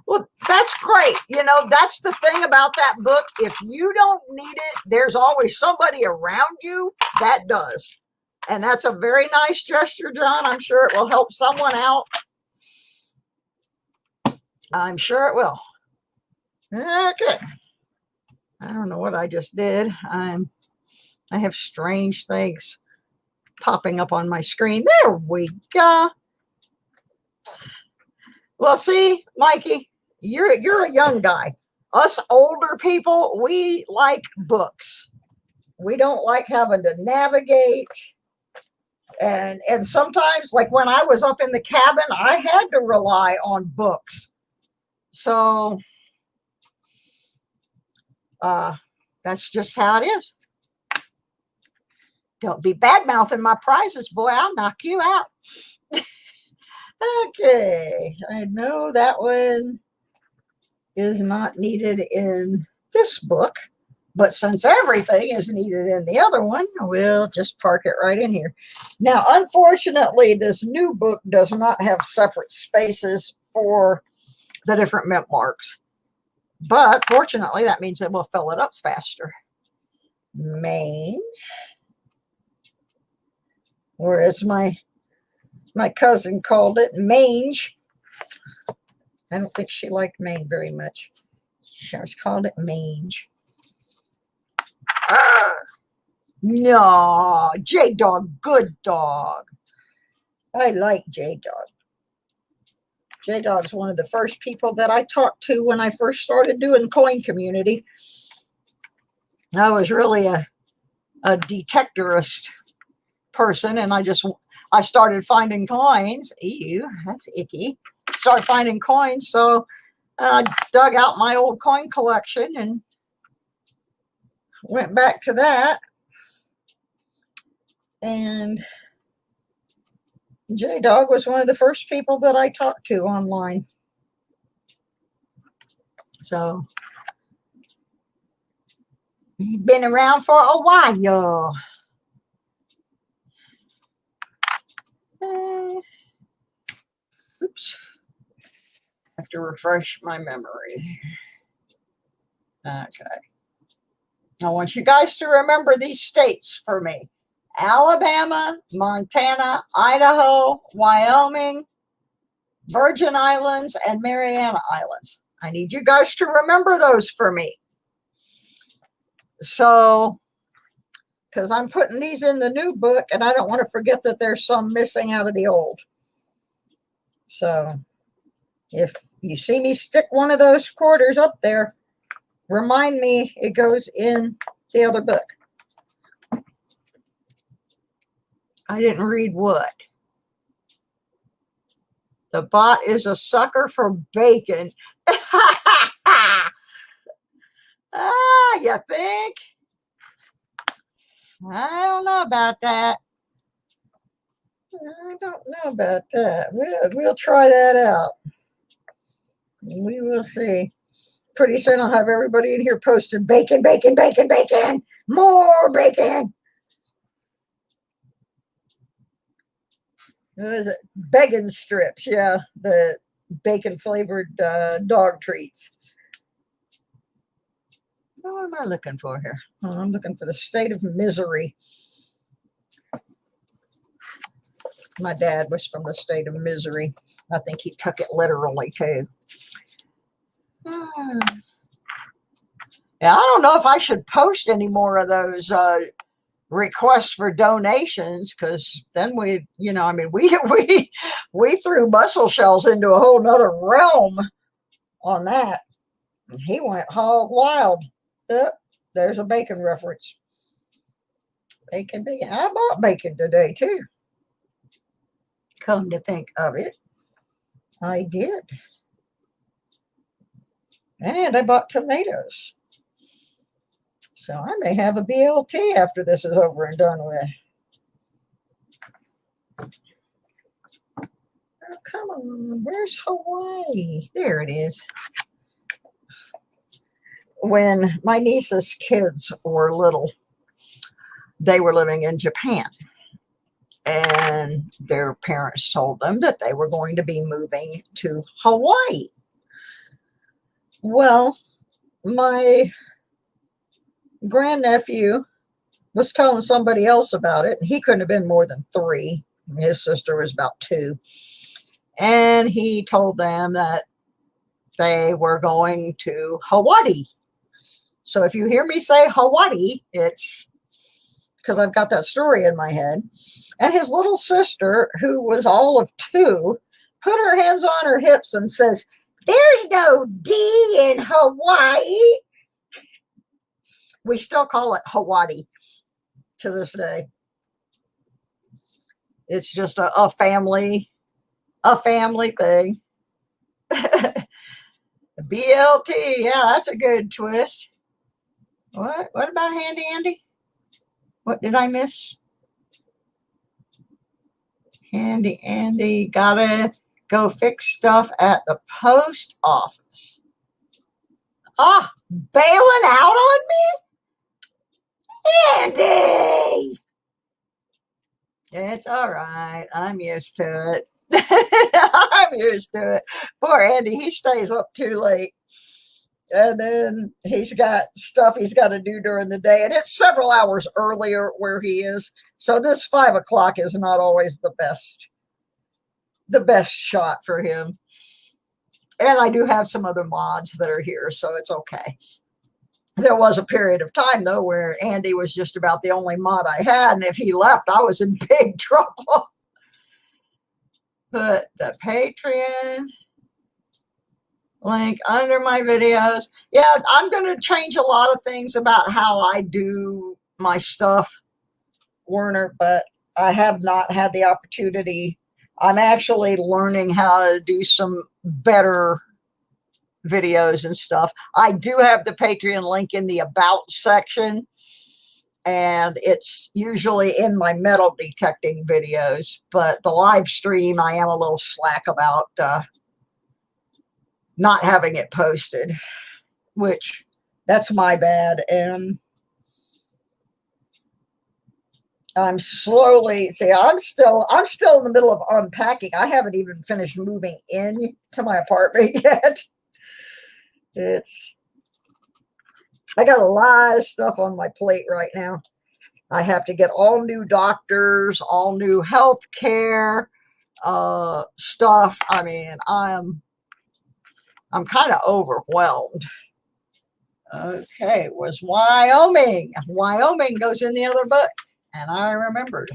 Well, that's great. You know, that's the thing about that book. If you don't need it, there's always somebody around you that does. And that's a very nice gesture, John. I'm sure it will help someone out. I'm sure it will. Okay. I don't know what I just did. I have strange things popping up on my screen. There we go. Well, see, Mikey, you're a young guy. Us older people, we like books. We don't like having to navigate. And sometimes, like when I was up in the cabin, I had to rely on books. So that's just how it is. Don't be bad-mouthing my prizes, boy. I'll knock you out. Okay. I know that one is not needed in this book, but since everything is needed in the other one, we'll just park it right in here. Now, unfortunately, this new book does not have separate spaces for the different mint marks. But fortunately, that means that we'll fill it up faster. Maine. Or as my cousin called it, mange. I don't think she liked Maine very much. She always called it mange. Ah, no, J-Dog, good dog. I like J-Dog. J-Dog's one of the first people that I talked to when I first started doing coin community. I was really a detectorist person, and I started finding coins. Ew, that's icky. Started finding coins, so I dug out my old coin collection and went back to that. And J-Dog was one of the first people that I talked to online. So he's been around for a while. Oops. I have to refresh my memory. Okay. I want you guys to remember these states for me. Alabama, Montana, Idaho, Wyoming, Virgin Islands, and Mariana Islands. I need you guys to remember those for me. So, because I'm putting these in the new book, and I don't want to forget that there's some missing out of the old. So, if you see me stick one of those quarters up there, remind me it goes in the other book. I didn't read what. The bot is a sucker for bacon. Ah, you think? I don't know about that. I don't know about that. We'll try that out. We will see. Pretty soon I'll have everybody in here posting bacon, bacon, bacon, bacon, more bacon. What is it? Bacon strips, yeah, the bacon flavored dog treats. What am I looking for here? Oh, I'm looking for the state of misery. My dad was from the state of misery. I think he took it literally too. Yeah, I don't know if I should post any more of those requests for donations, because then we threw muscle shells into a whole nother realm on that. And he went hog wild. There's a bacon reference. Bacon, bacon. I bought bacon today too. Come to think of it, I did. And I bought tomatoes. So I may have a BLT after this is over and done with. Oh, come on. Where's Hawaii? There it is. When my niece's kids were little, they were living in Japan. And their parents told them that they were going to be moving to Hawaii. Well, my grandnephew was telling somebody else about it, and he couldn't have been more than 3. His sister was about 2. And he told them that they were going to Hawaii. So if you hear me say Hawaii, it's because I've got that story in my head. And his little sister, who was all of 2, put her hands on her hips and says, "There's no D in Hawaii." We still call it Hawaii to this day. It's just a family thing. BLT, yeah, that's a good twist. What about Handy Andy? What did I miss? Handy Andy, gotta go fix stuff at the post office. Ah, bailing out on me? Andy! It's all right. I'm used to it. I'm used to it. Poor Andy, he stays up too late. And then he's got stuff he's got to do during the day. And it's several hours earlier where he is. So this 5 o'clock is not always the best shot for him. And I do have some other mods that are here, so it's okay. There was a period of time, though, where Andy was just about the only mod I had. And if he left, I was in big trouble. Put the Patreon link under my videos. Yeah, I'm going to change a lot of things about how I do my stuff, Werner, but I have not had the opportunity. I'm actually learning how to do some better videos and stuff. I do have the Patreon link in the About section, and it's usually in my metal detecting videos, but the live stream, I am a little slack about not having it posted, which that's my bad. And I'm slowly, I'm still in the middle of unpacking. I haven't even finished moving in to my apartment yet. I got a lot of stuff on my plate right now. I have to get all new doctors, all new health care stuff. I mean, I'm kind of overwhelmed. Okay, it was Wyoming. Wyoming goes in the other book, and I remembered.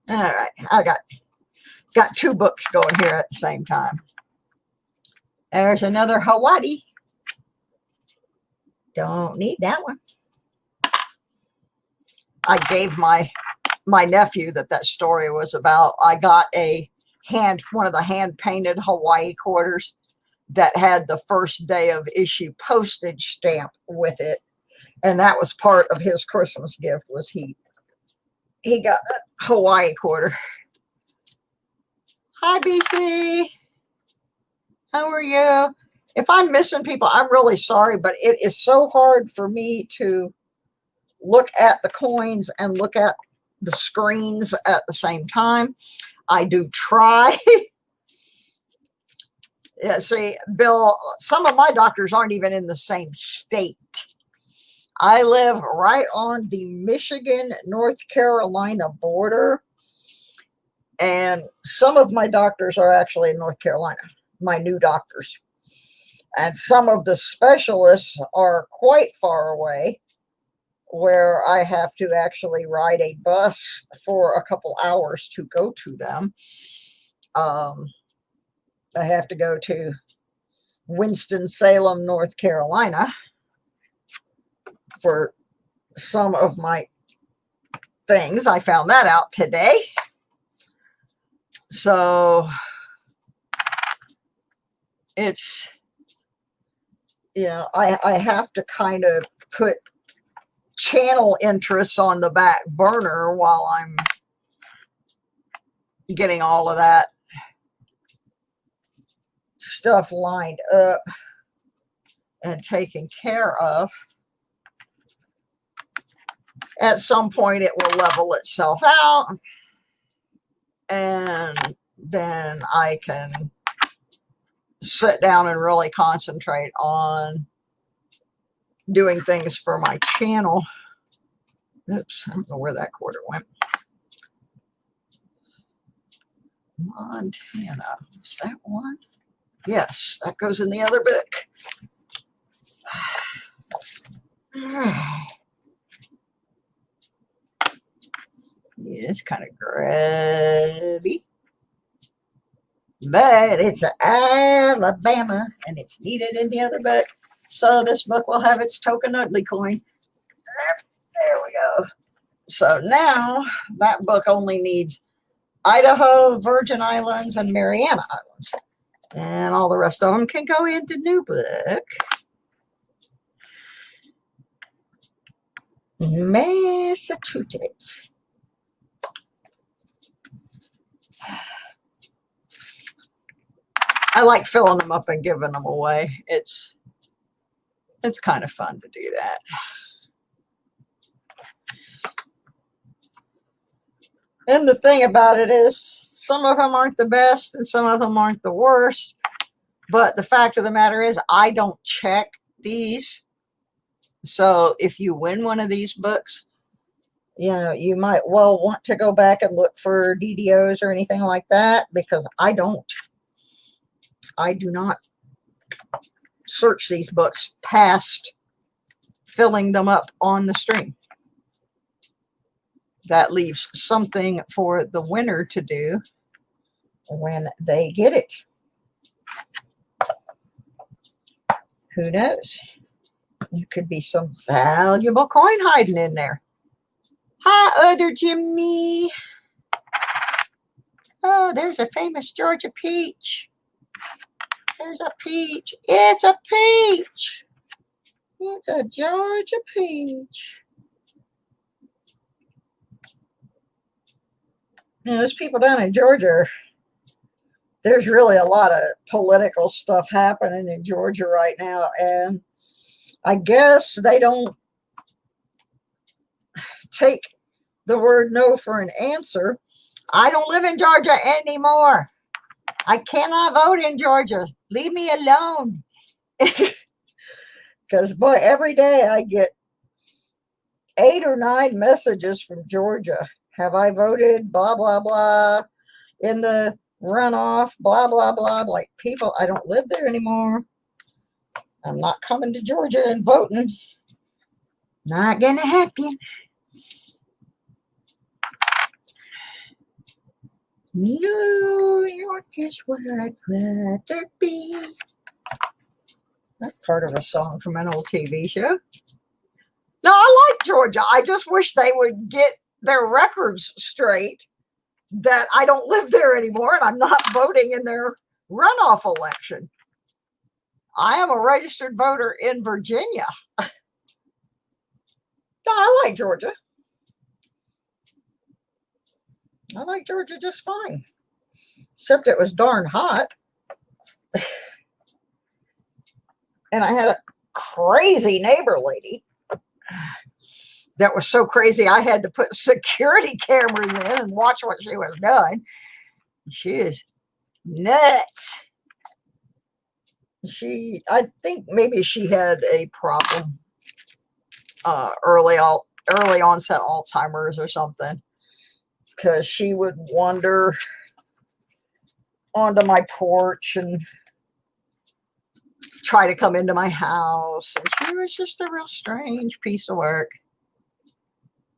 All right, I got two books going here at the same time. There's another Hawaii. Don't need that one. I gave my nephew that story was about. I got one of the hand-painted Hawaii quarters that had the first day of issue postage stamp with it. And that was part of his Christmas gift, was he got that Hawaii quarter. Hi, BC. How are you? If I'm missing people, I'm really sorry, but it is so hard for me to look at the coins and look at the screens at the same time. I do try. Yeah, see, Bill, some of my doctors aren't even in the same state. I live right on the Michigan-North Carolina border, and some of my doctors are actually in North Carolina, my new doctors. And some of the specialists are quite far away, where I have to actually ride a bus for a couple hours to go to them. I have to go to Winston-Salem, North Carolina for some of my things. I found that out today. So it's, you know, I have to kind of put channel interests on the back burner while I'm getting all of that stuff lined up and taken care of. At some point, it will level itself out, and then I can sit down and really concentrate on doing things for my channel. Oops, I don't know where that quarter went. Montana, is that one? Yes, that goes in the other book. Yeah, it's kind of grubby, but it's Alabama, and it's needed in the other book. So this book will have its token ugly coin. There we go. So now that book only needs Idaho, Virgin Islands, and Mariana Islands. And all the rest of them can go into new book. Massachusetts. I like filling them up and giving them away. It's kind of fun to do that. And the thing about it is, some of them aren't the best and some of them aren't the worst. But the fact of the matter is, I don't check these. So if you win one of these books, you know, you might well want to go back and look for DDOs or anything like that, because I don't. I do not search these books past filling them up on the stream. That leaves something for the winner to do when they get it. Who knows? There could be some valuable coin hiding in there. Hi, other Jimmy. Oh, there's a famous Georgia peach. There's a peach. It's a peach. It's a Georgia peach. You know, there's people down in Georgia. There's really a lot of political stuff happening in Georgia right now, and I guess they don't take the word no for an answer. I don't live in Georgia anymore. I cannot vote in Georgia. Leave me alone. Because, boy, every day I get 8 or 9 messages from Georgia. Have I voted? Blah, blah, blah. in the runoff, blah, blah, blah. Like, people, I don't live there anymore. I'm not coming to Georgia and voting. Not going to happen. New York is where I'd rather be. That's part of a song from an old TV show. No, I like Georgia. I just wish they would get their records straight, that I don't live there anymore and I'm not voting in their runoff election. I am a registered voter in Virginia. I like Georgia. I like Georgia just fine. Except it was darn hot. And I had a crazy neighbor lady that was so crazy I had to put security cameras in and watch what she was doing. She is nuts. I think maybe she had a problem, early onset Alzheimer's or something, because she would wander onto my porch and try to come into my house. And she was just a real strange piece of work.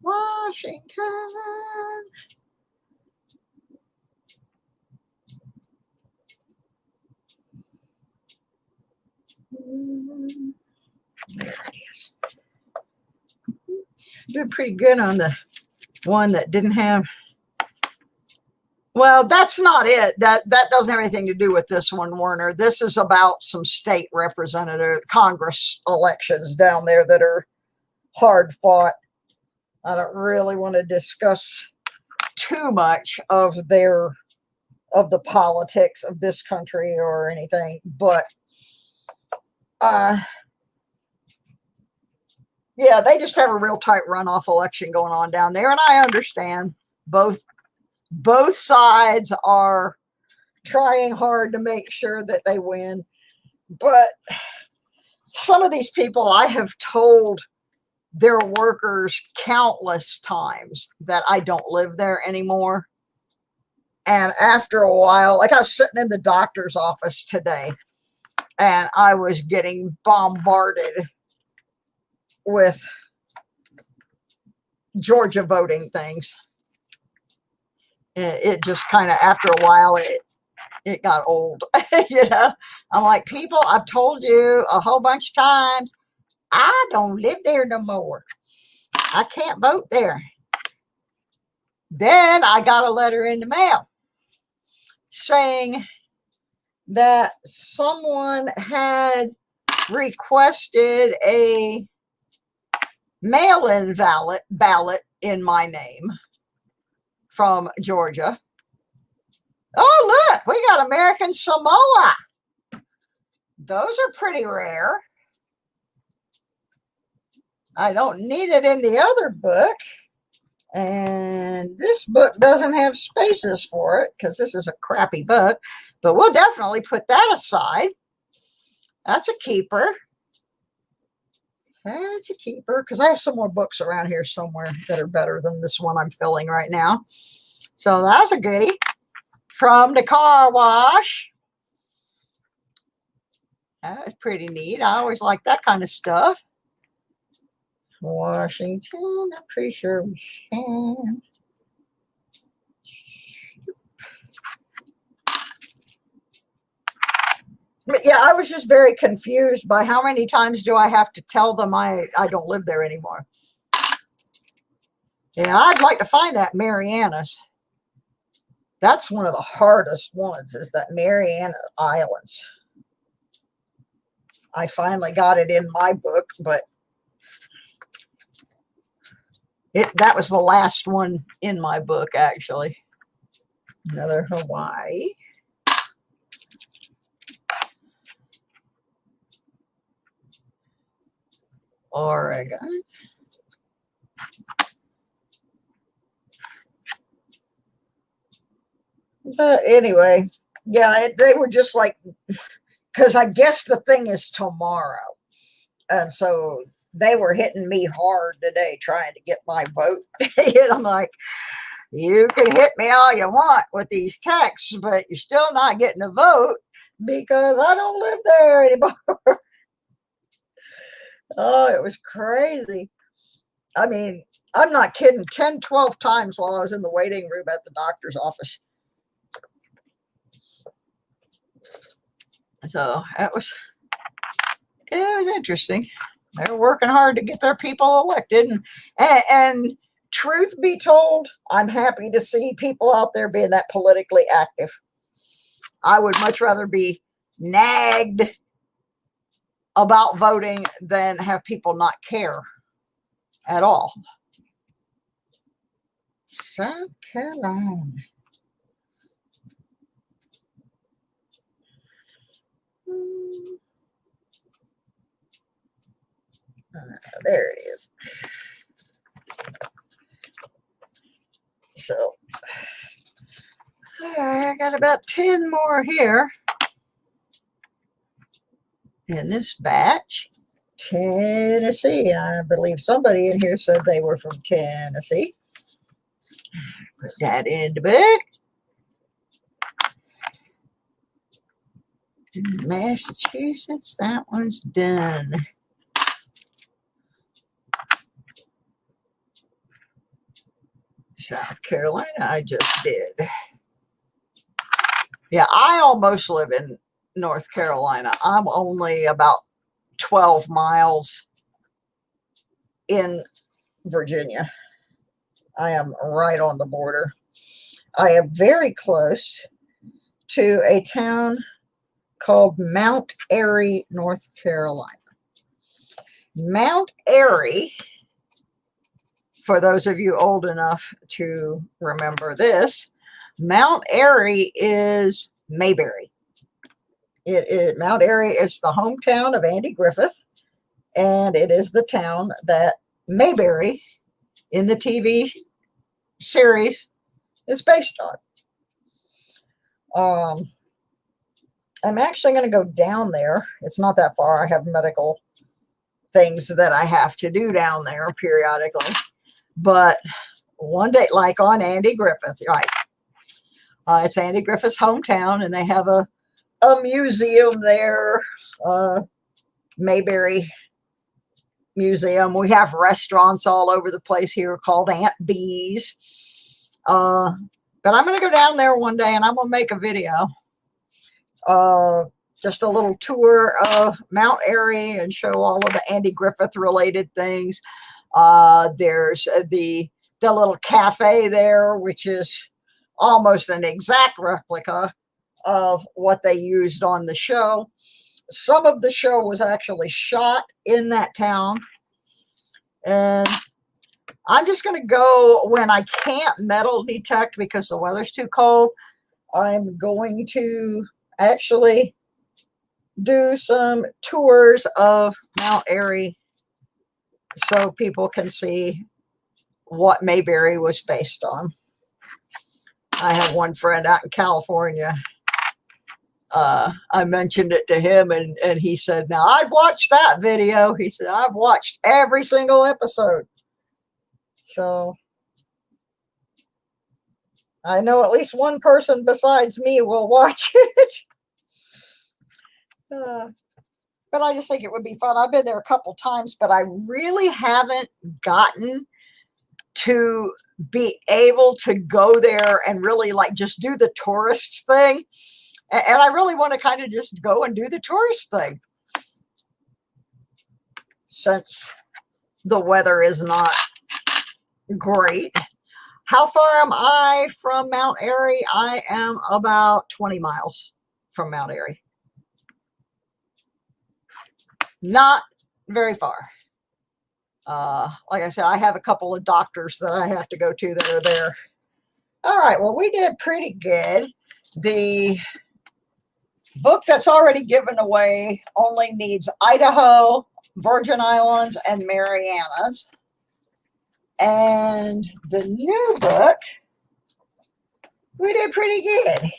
Washington. There it is. Doing pretty good on the one that didn't have. Well, that's not it. That doesn't have anything to do with this one, Warner. This is about some state representative Congress elections down there that are hard fought. I don't really want to discuss too much of the politics of this country or anything, but yeah, they just have a real tight runoff election going on down there, and I understand both sides are trying hard to make sure that they win, but some of these people, I have told their workers countless times that I don't live there anymore. And after a while, like I was sitting in the doctor's office today and I was getting bombarded with Georgia voting things. It just kind of, after a while, it got old. You know, I'm like, people, I've told you a whole bunch of times, I don't live there no more. I can't vote there. Then I got a letter in the mail saying that someone had requested a mail-in ballot in my name from Georgia. Oh, look, we got American Samoa. Those are pretty rare. I don't need it in the other book. And this book doesn't have spaces for it because this is a crappy book. But we'll definitely put that aside. That's a keeper. That's a keeper because I have some more books around here somewhere that are better than this one I'm filling right now. So that's a goodie. From the car wash. That's pretty neat. I always like that kind of stuff. Washington, I'm pretty sure we can. But yeah, I was just very confused by how many times do I have to tell them I don't live there anymore. Yeah, I'd like to find that Marianas. That's one of the hardest ones, is that Mariana Islands. I finally got it in my book, but that was the last one in my book, actually. Another Hawaii. Oregon. But anyway, yeah, they were just like, because I guess the thing is tomorrow. And so they were hitting me hard today trying to get my vote. And I'm like, You can hit me all you want with these texts, but you're still not getting a vote because I don't live there anymore. Oh, it was crazy. I mean, I'm not kidding. 10, 12 times while I was in the waiting room at the doctor's office. So it was interesting. They were working hard to get their people elected. And truth be told, I'm happy to see people out there being that politically active. I would much rather be nagged about voting than have people not care at all. South Carolina. There it is. So I got about 10 more here in this batch. Tennessee. I believe somebody in here said they were from Tennessee. Put that in the book. Massachusetts, that one's done. South Carolina, I just did. Yeah, I almost live in North Carolina. I'm only about 12 miles in Virginia. I am right on the border. I am very close to a town called Mount Airy, North Carolina. Mount Airy, for those of you old enough to remember this, Mount Airy is Mayberry. Mount Airy is the hometown of Andy Griffith, and it is the town that Mayberry in the TV series is based on. I'm actually going to go down there. It's not that far. I have medical things that I have to do down there periodically. But one day, like on Andy Griffith, right? It's Andy Griffith's hometown, and they have a museum there, Mayberry Museum. We have restaurants all over the place here called Aunt Bee's. But I'm going to go down there one day, and I'm going to make a video. Just a little tour of Mount Airy and show all of the Andy Griffith related things. There's the little cafe there, which is almost an exact replica of what they used on the show. Some of the show was actually shot in that town. And I'm just going to go when I can't metal detect because the weather's too cold. I'm going to actually do some tours of Mount Airy so people can see what Mayberry was based on. I have one friend out in California. I mentioned it to him, and he said, now I've watched that video. He said, I've watched every single episode. So I know at least one person besides me will watch it. But I just think it would be fun. I've been there a couple times, but I really haven't gotten to be able to go there and really like just do the tourist thing. And I really want to kind of just go and do the tourist thing since the weather is not great. How far am I from Mount Airy? I am about 20 miles from Mount Airy. Not very far. Like I said, I have a couple of doctors that I have to go to that are there. All right, well, we did pretty good. The book that's already given away only needs Idaho, Virgin Islands, and Marianas. And the new book, we did pretty good.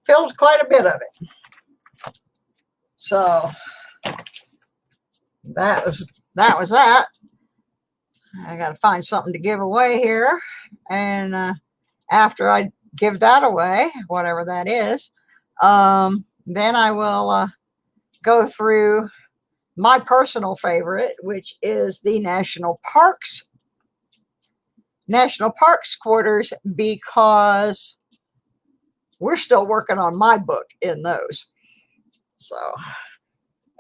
Filled quite a bit of it. So that was that. I got to find something to give away here. And after I give that away, whatever that is, then I will go through my personal favorite, which is the National Parks quarters, because we're still working on my book in those. So,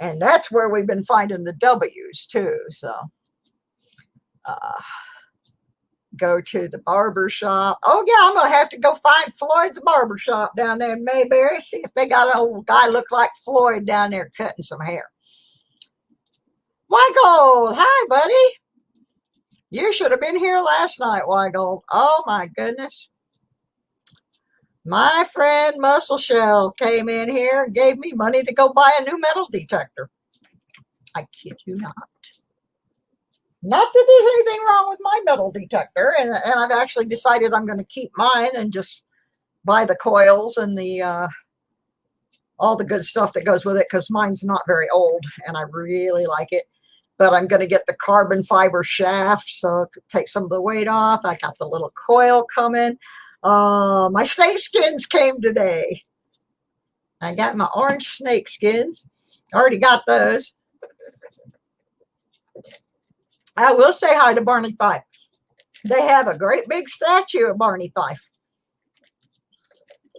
and that's where we've been finding the W's too. So, go to the barber shop. Oh yeah, I'm gonna have to go find Floyd's barber shop down there in Mayberry. See if they got an old guy look like Floyd down there cutting some hair. Weigold, hi buddy. You should have been here last night, Weigold. Oh my goodness. My friend Muscle Shell came in here and gave me money to go buy a new metal detector. I kid you not. Not that there's anything wrong with my metal detector, and I've actually decided I'm going to keep mine and just buy the coils and the all the good stuff that goes with it, because mine's not very old and I really like it. But I'm going to get the carbon fiber shaft so it could take some of the weight off. I got the little coil coming. My snake skins came today. I got my orange snake skins. Already got those. I will say hi to Barney Fife. They have a great big statue of Barney Fife.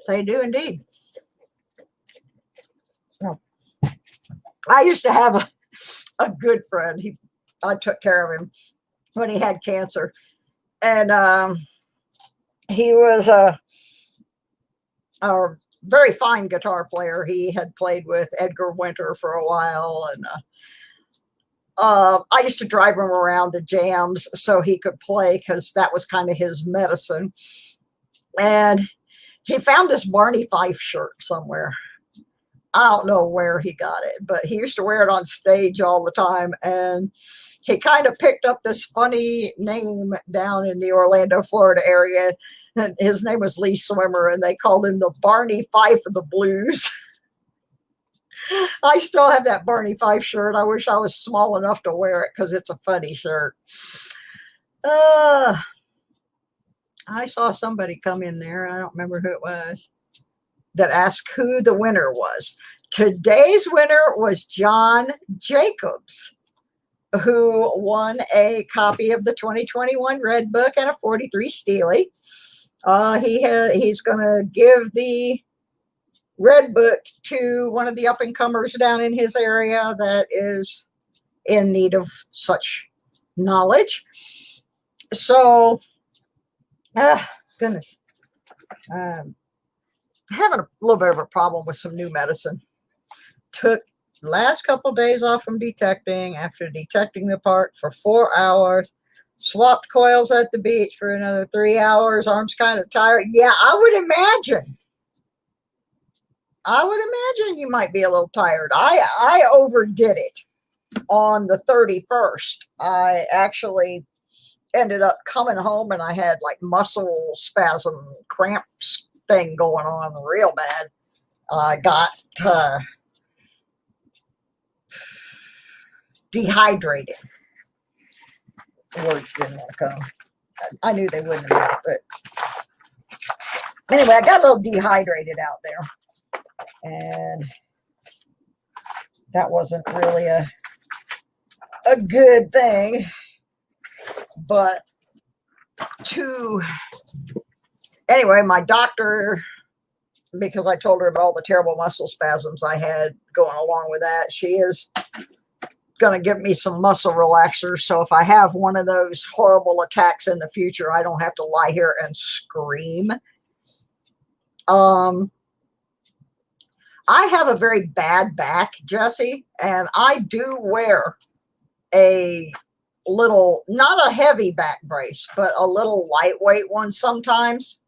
They do indeed. I used to have a good friend. I took care of him when he had cancer. And he was a very fine guitar player. He had played with Edgar Winter for a while, and I used to drive him around to jams so he could play, because that was kind of his medicine. And he found this Barney Fife shirt somewhere. I don't know where he got it, but he used to wear it on stage all the time. And he kind of picked up this funny name down in the Orlando, Florida area. And his name was Lee Swimmer, and they called him the Barney Fife of the Blues. I still have that Barney Fife shirt. I wish I was small enough to wear it, because it's a funny shirt. I saw somebody come in there. I don't remember who it was, that asked who the winner was. Today's winner was John Jacobs, who won a copy of the 2021 Red Book and a 43 Steely. He's going to give the Red Book to one of the up-and-comers down in his area that is in need of such knowledge. So, goodness. Having a little bit of a problem with some new medicine. Took the last couple of days off from detecting. After detecting the part for 4 hours, swapped coils at the beach for another 3 hours. Arms kind of tired. Yeah, I would imagine you might be a little tired. I overdid it on the 31st. I actually ended up coming home and I had like muscle spasm cramps thing going on real bad. I got dehydrated. The words didn't want to come. I knew they wouldn't have, but anyway, I got a little dehydrated out there, and that wasn't really a good thing. But anyway, my doctor, because I told her about all the terrible muscle spasms I had going along with that, she is going to give me some muscle relaxers. So if I have one of those horrible attacks in the future, I don't have to lie here and scream. I have a very bad back, Jesse, and I do wear a little, not a heavy back brace, but a little lightweight one sometimes.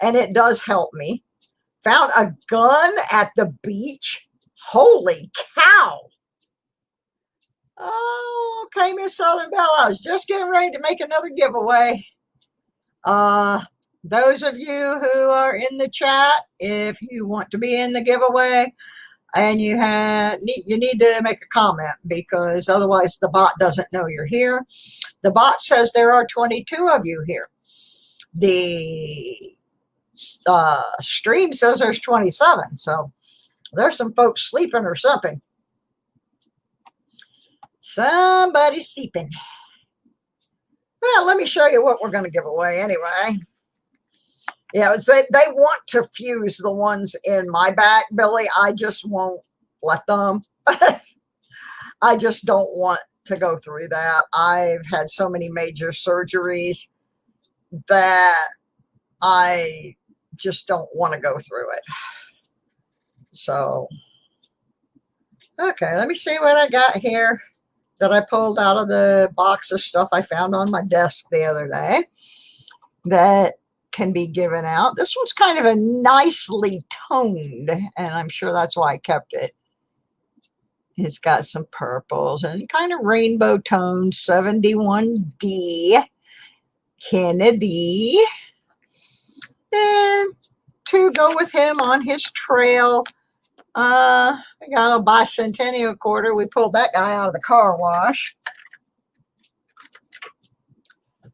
And it does help me. Found a gun at the beach. Holy cow. Oh, okay, Miss Southern Belle. I was just getting ready to make another giveaway. Those of you who are in the chat, if you want to be in the giveaway, and you need to make a comment, because otherwise the bot doesn't know you're here. The bot says there are 22 of you here. The stream says there's 27, so there's some folks sleeping or something. Somebody's sleeping. Well, let me show you what we're going to give away anyway. Yeah, they want to fuse the ones in my back, Billy. I just won't let them. I just don't want to go through that. I've had so many major surgeries that I just don't want to go through it. So, okay, let me see what I got here that I pulled out of the box of stuff I found on my desk the other day that can be given out. This one's kind of a nicely toned, and I'm sure that's why I kept it. It's got some purples and kind of rainbow toned. 71D Kennedy, and to go with him on his trail, I got a bicentennial quarter. We pulled that guy out of the car wash.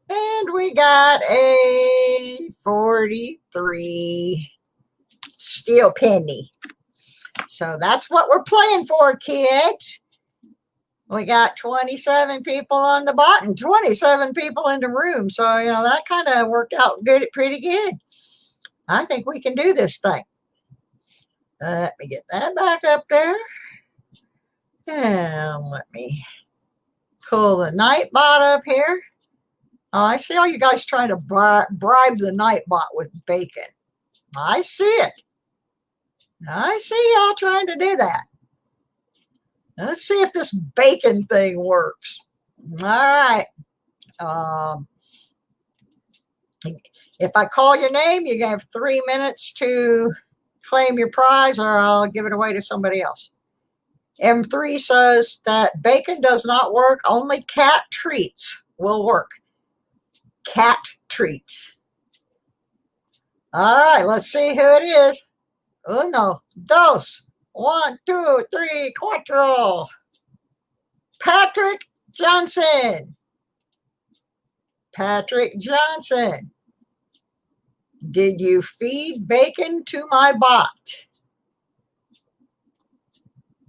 And we got a 43 steel penny. So that's what we're playing for, kids. We got 27 people on the bot and 27 people in the room. So, you know, that kind of worked out pretty good. I think we can do this thing. Let me get that back up there. And let me pull the night bot up here. Oh, I see all you guys trying to bribe the night bot with bacon. I see it. I see y'all trying to do that. Let's see if this bacon thing works. All right. If I call your name, you have 3 minutes to claim your prize, or I'll give it away to somebody else. M3 says that bacon does not work. Only cat treats will work. Cat treats. All right, let's see who it is. Uno, dos, 1, 2, 3, cuatro. Patrick Johnson. Patrick Johnson. Did you feed bacon to my bot?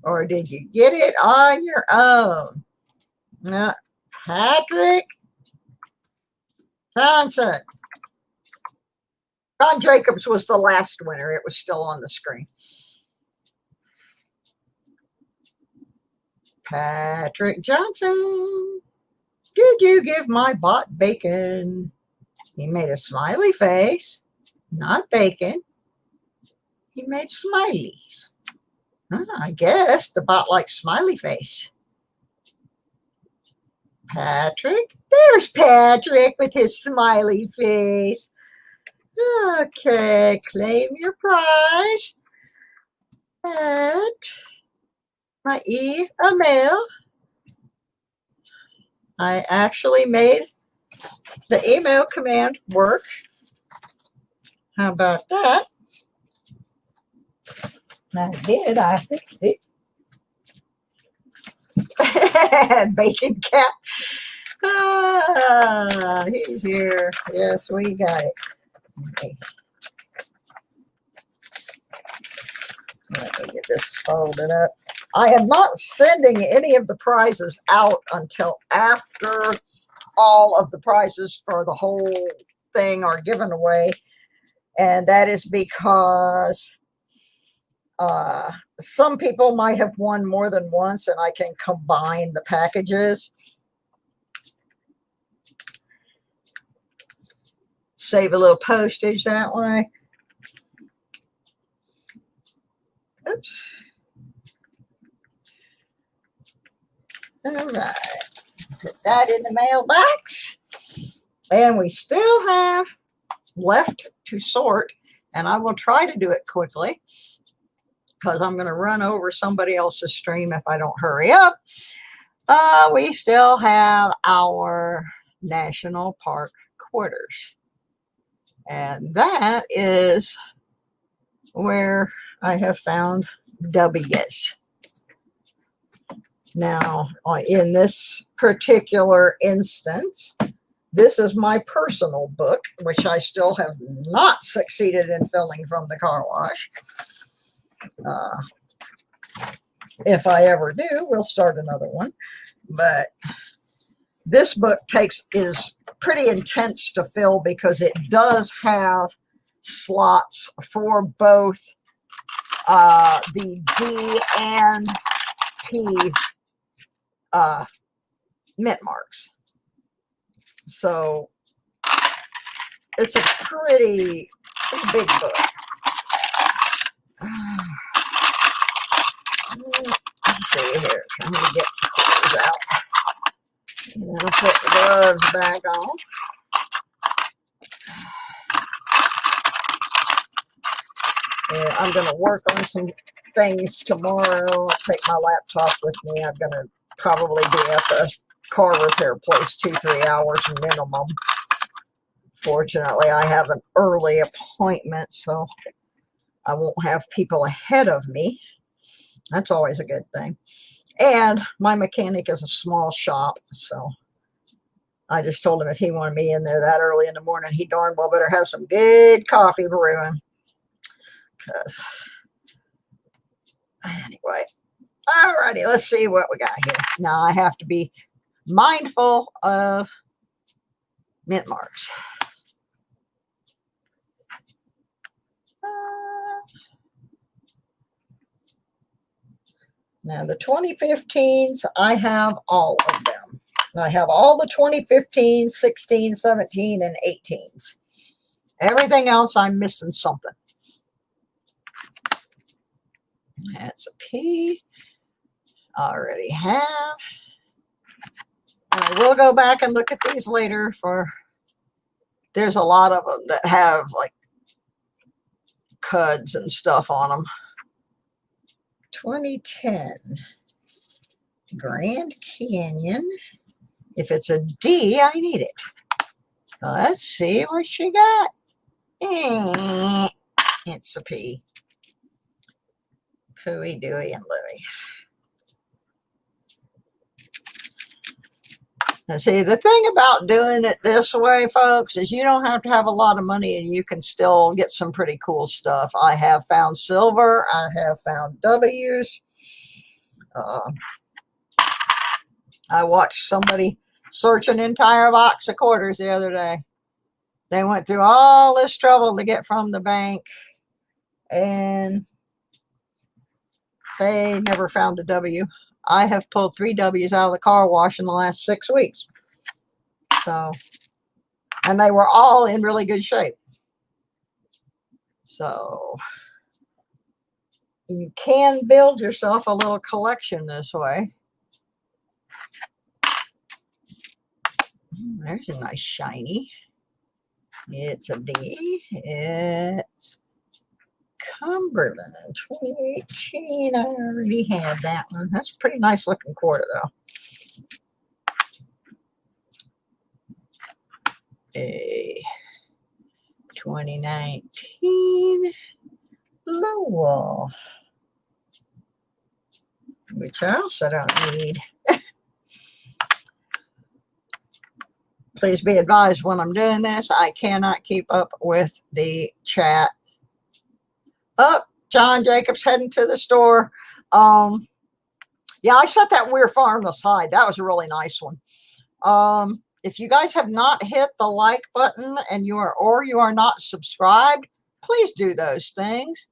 Or did you get it on your own? Patrick Johnson. John Jacobs was the last winner. It was still on the screen. Patrick Johnson. Did you give my bot bacon? He made a smiley face, not bacon. He made smileys. I guess the bot likes smiley face. Patrick. There's Patrick with his smiley face. Okay, claim your prize at my email. I actually made the email command work. How about that? I did. I fixed it. Bacon cat. He's here. Yes, we got it. Okay. Let me get this folded up. I am not sending any of the prizes out until after all of the prizes for the whole thing are given away. And that is because some people might have won more than once, and I can combine the packages. Save a little postage that way. Oops. All right. Put that in the mailbox. And we still have left to sort, and I will try to do it quickly because I'm going to run over somebody else's stream if I don't hurry up. We still have our national park quarters. And that is where I have found W's. Now, in this particular instance, this is my personal book, which I still have not succeeded in filling from the car wash. If I ever do, we'll start another one. But this book is pretty intense to fill because it does have slots for both the D and P mint marks. So it's a pretty big book. Let's see here. I'm going to get the clothes out. And then I'll put the gloves back on. Yeah, I'm going to work on some things tomorrow. I'll take my laptop with me. I'm going to probably be at the car repair place 2-3 hours minimum. Fortunately, I have an early appointment, so I won't have people ahead of me. That's always a good thing. And my mechanic is a small shop, so I just told him if he wanted me in there that early in the morning, he darn well better have some good coffee brewing. Because anyway, alrighty, let's see what we got here. Now I have to be mindful of mint marks. Now the 2015s, I have all of them. I have all the 2015, 16, 17, and 18s. Everything else, I'm missing something. That's a P. Already have. I will go back and look at these later there's a lot of them that have like cuds and stuff on them. 2010 Grand Canyon. If it's a D, I need it. Let's see what she got. It's a P. Pooey, Dewey, and Louie. Now, see, the thing about doing it this way, folks, is you don't have to have a lot of money and you can still get some pretty cool stuff. I have found silver. I have found W's. I watched somebody search an entire box of quarters the other day. They went through all this trouble to get from the bank, and they never found a W. I have pulled 3 W's out of the car wash in the last 6 weeks. So, and they were all in really good shape. So, you can build yourself a little collection this way. There's a nice shiny. It's a D. It's Cumberland 2018. I already had that one. That's a pretty nice looking quarter though. A 2019 Lowell, which I also don't need. Please be advised when I'm doing this, I cannot keep up with the chat. Oh, John Jacobs heading to the store. Yeah, I set that Weir Farm aside. That was a really nice one. If you guys have not hit the like button and you are not subscribed, please do those things.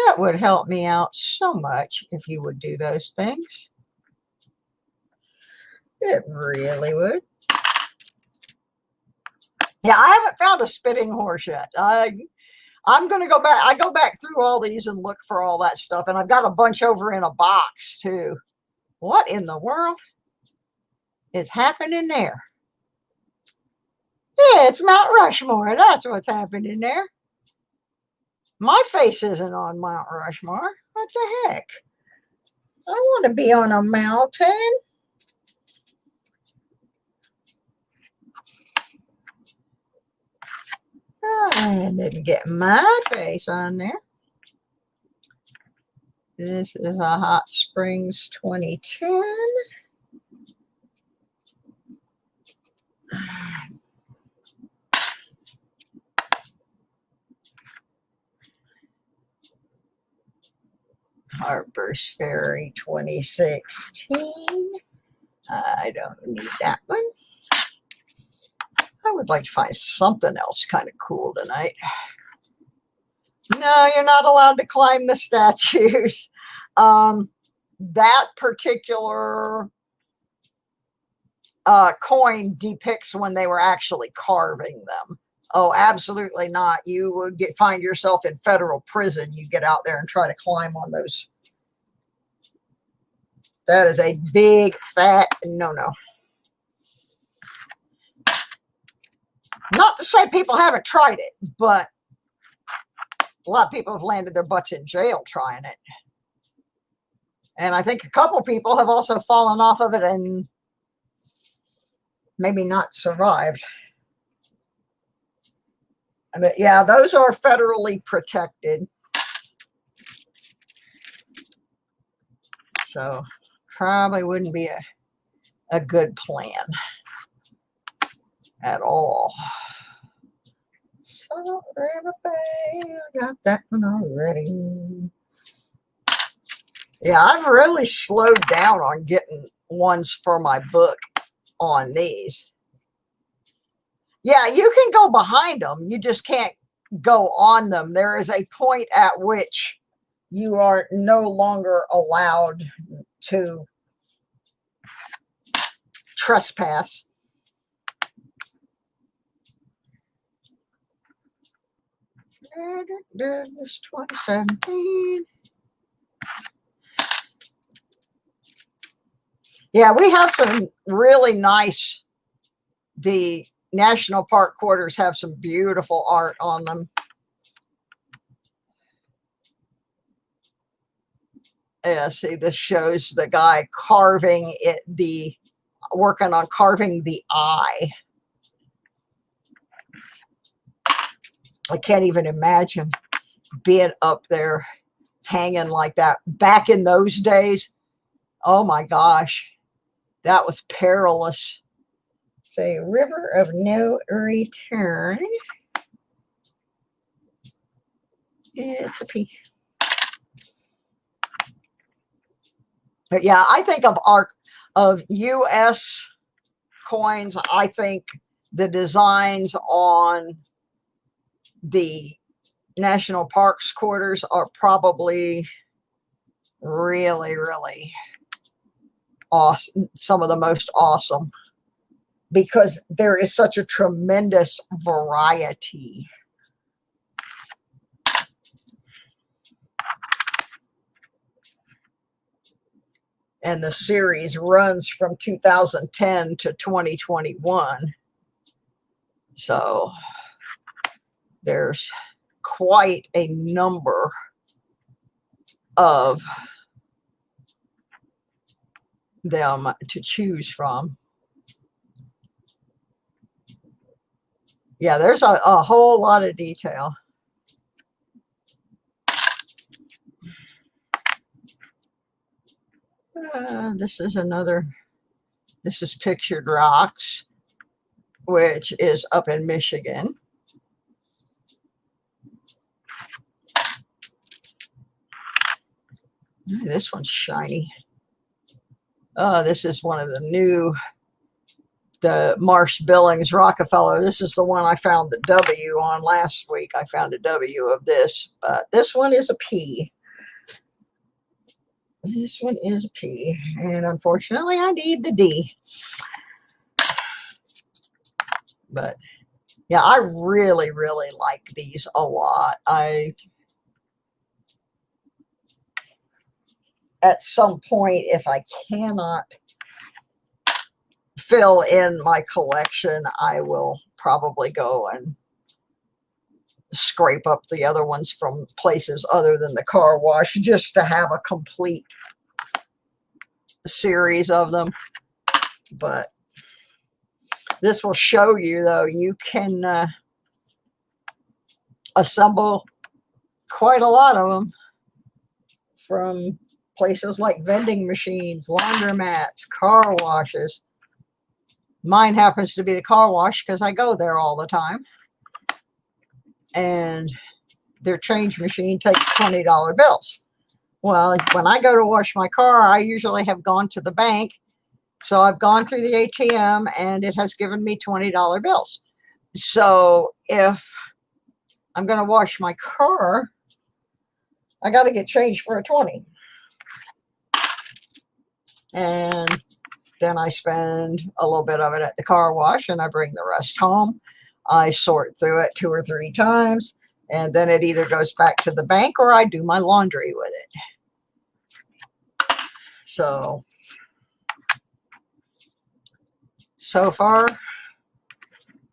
That would help me out so much if you would do those things. It really would. Yeah, I haven't found a spitting horse yet. I'm going to go back. I go back through all these and look for all that stuff. And I've got a bunch over in a box too. What in the world is happening there? Yeah, it's Mount Rushmore. That's what's happening there. My face isn't on Mount Rushmore. What the heck? I want to be on a mountain. I didn't get my face on there. This is a Hot Springs 2010. Harper's Ferry 2016. I don't need that one. I would like to find something else kind of cool tonight. No, you're not allowed to climb the statues. That particular coin depicts when they were actually carving them. Oh, absolutely not. You would find yourself in federal prison. You get out there and try to climb on those. That is a big, fat no-no. Not to say people haven't tried it, but a lot of people have landed their butts in jail trying it. And I think a couple people have also fallen off of it and maybe not survived. But yeah, those are federally protected. So probably wouldn't be a good plan at all. So River Bay, I got that one already. Yeah, I've really slowed down on getting ones for my book on these. Yeah, you can go behind them. You just can't go on them. There is a point at which you are no longer allowed to trespass. This 2017. Yeah, we have some really nice, the national park quarters have some beautiful art on them. Yeah, see, this shows the guy carving it, working on carving the eye. I can't even imagine being up there hanging like that. Back in those days, oh my gosh, that was perilous. It's a river of no return. It's a P. But yeah, I think of U.S. coins. I think the designs on the national parks quarters are probably really, really awesome. Some of the most awesome, because there is such a tremendous variety. And the series runs from 2010 to 2021. So there's quite a number of them to choose from. Yeah, there's a whole lot of detail. This is Pictured Rocks, which is up in Michigan. This one's shiny. This is one of the Marsh, Billings, Rockefeller. This is the one I found the W on last week. I found a W of this, but this one is a P. This one is a P, and unfortunately I need the D. But yeah, I really, really like these a lot. At some point, if I cannot fill in my collection, I will probably go and scrape up the other ones from places other than the car wash, just to have a complete series of them. But this will show you, though, you can assemble quite a lot of them from places like vending machines, laundromats, car washes. Mine happens to be the car wash because I go there all the time. And their change machine takes $20 bills. Well, when I go to wash my car, I usually have gone to the bank. So I've gone through the ATM and it has given me $20 bills. So if I'm going to wash my car, I got to get change for a 20. And then I spend a little bit of it at the car wash and I bring the rest home. I sort through it 2 or 3 times, and then it either goes back to the bank or I do my laundry with it. So far,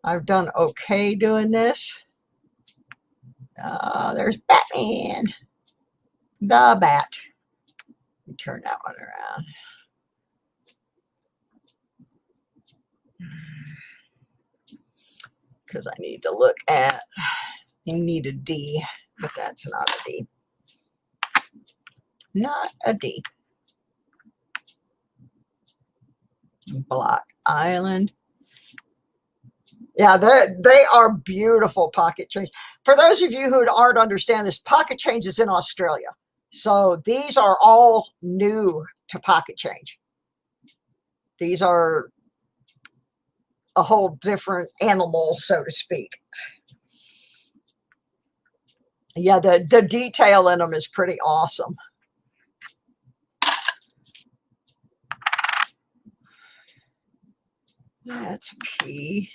I've done okay doing this. There's Batman, the bat. Let me turn that one around. Because I need to look at, you need a D, but that's not a D. Not a D. Block Island. Yeah, they are beautiful pocket change. For those of you who aren't understand this, pocket change is in Australia. So these are all new to pocket change. These are a whole different animal, so to speak. Yeah, the detail in them is pretty awesome. That's P.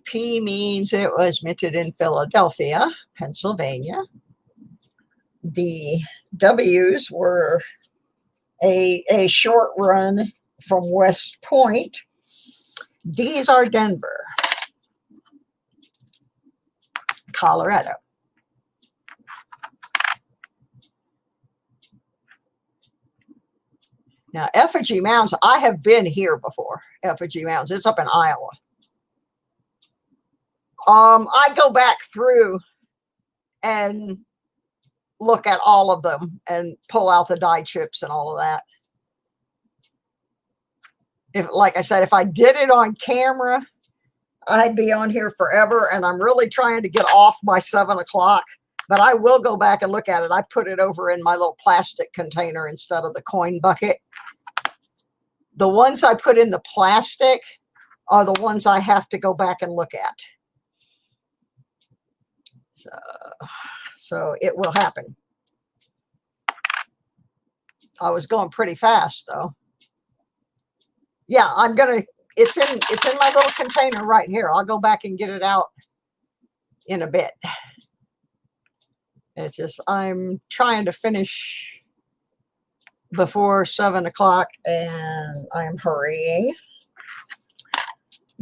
P means it was minted in Philadelphia, Pennsylvania. The W's were a short run from West Point. D's are Denver, Colorado. Now, Effigy Mounds, I have been here before. Effigy Mounds, it's up in Iowa. I go back through and look at all of them and pull out the die chips and all of that. Like I said, if I did it on camera, I'd be on here forever, and I'm really trying to get off by 7 o'clock, but I will go back and look at it. I put it over in my little plastic container instead of the coin bucket. The ones I put in the plastic are the ones I have to go back and look at. So it will happen. I was going pretty fast though. Yeah, it's in my little container right here. I'll go back and get it out in a bit. It's just I'm trying to finish before 7 o'clock, and I'm hurrying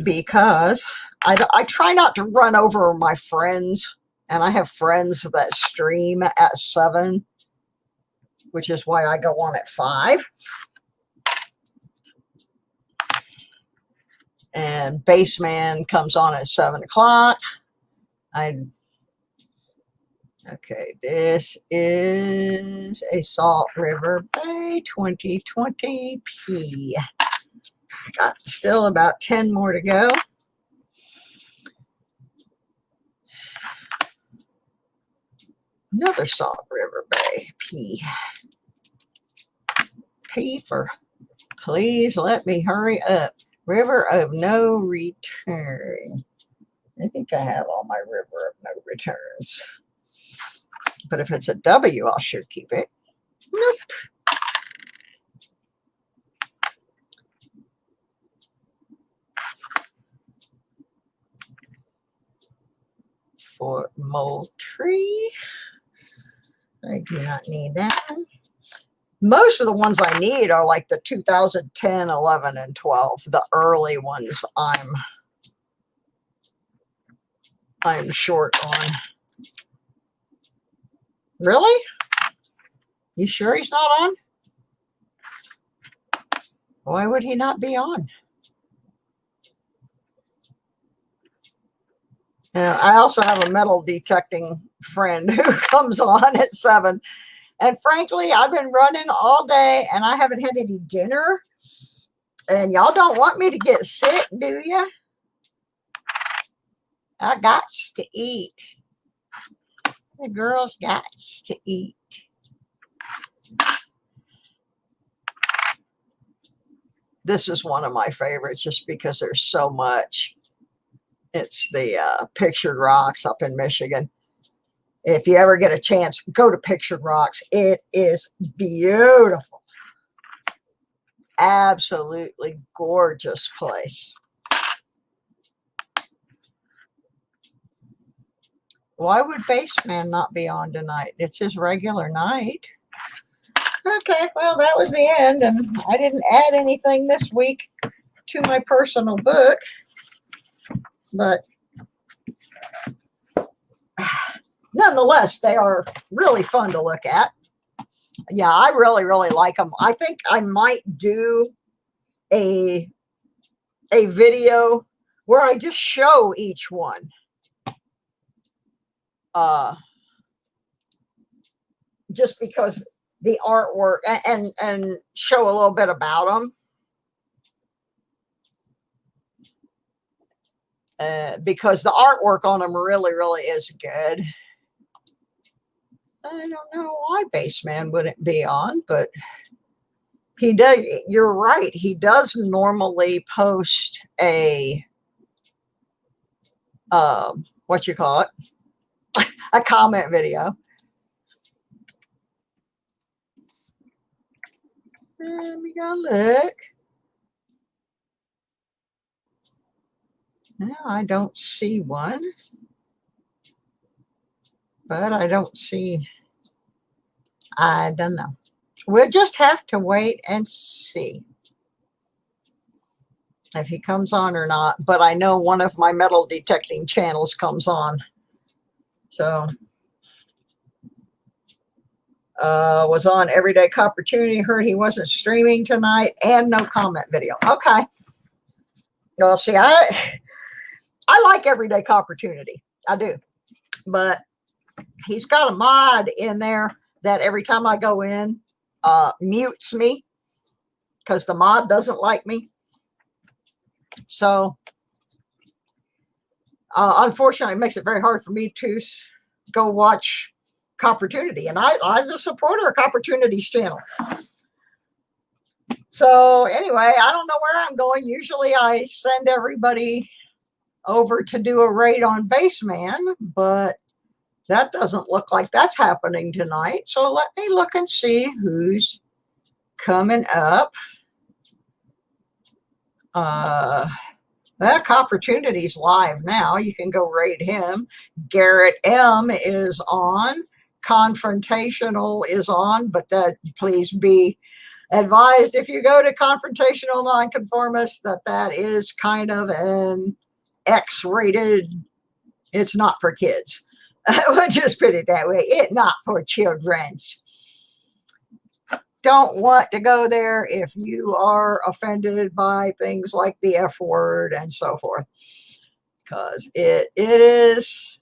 because I try not to run over my friends, and I have friends that stream at 7, which is why I go on at 5. And Baseman comes on at 7 o'clock. Okay, this is a Salt River Bay 2020P. I got still about 10 more to go. Another Salt River Bay P. P for please let me hurry up. River of no return. I think I have all my river of no returns. But if it's a W, I'll sure keep it. Nope. For Moultrie. I do not need that one. Most of the ones I need are like the 2010, 11, and 12. The early ones I'm short on. Really? You sure he's not on? Why would he not be on? I also have a metal detecting friend who comes on at 7. And frankly, I've been running all day and I haven't had any dinner. And y'all don't want me to get sick, do you? I got to eat. The girls got to eat. This is one of my favorites just because there's so much. It's the Pictured Rocks up in Michigan. If you ever get a chance, go to Pictured Rocks. It is beautiful. Absolutely gorgeous place. Why would Baseman not be on tonight? It's his regular night. Okay, well, that was the end, and I didn't add anything this week to my personal book, but nonetheless, they are really fun to look at. Yeah, I really, really like them. I think I might do a video where I just show each one. Just because the artwork and show a little bit about them. Because the artwork on them really, really is good. I don't know why Baseman wouldn't be on, but he does. You're right. He does normally post a, what you call it, a comment video. Let me go look. No, I don't see one. But I don't see, I don't know. We'll just have to wait and see if he comes on or not. But I know one of my metal detecting channels comes on. So, was on Everyday Opportunity. Heard he wasn't streaming tonight and no comment video. Okay. Well, see, I like Everyday Opportunity. I do. But he's got a mod in there that every time I go in, mutes me because the mod doesn't like me. So, unfortunately, it makes it very hard for me to go watch Opportunity. And I'm a supporter of Opportunity's channel. So, anyway, I don't know where I'm going. Usually, I send everybody over to do a raid on Baseman, but that doesn't look like that's happening tonight. So let me look and see who's coming up. That Opportunity's live now. You can go raid him. Garrett M is on. Confrontational is on, but that please be advised if you go to Confrontational Nonconformist that is kind of an X-rated. It's not for kids. We'll just put it that way. It's not for children's. Don't want to go there if you are offended by things like the F word and so forth. Because it's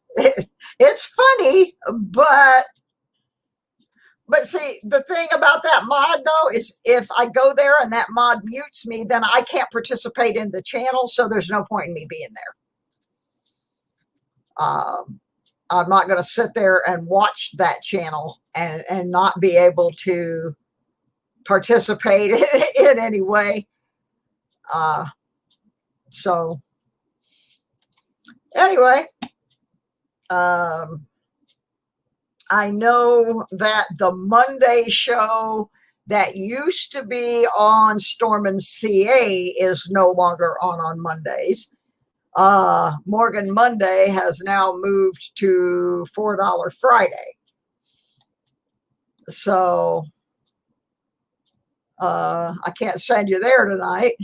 funny, but see, the thing about that mod, though, is if I go there and that mod mutes me, then I can't participate in the channel, so there's no point in me being there. I'm not going to sit there and watch that channel and not be able to participate in any way. So anyway, I know that the Monday show that used to be on Storm and CA is no longer on Mondays. Morgan Monday has now moved to $4 Friday. So I can't send you there tonight.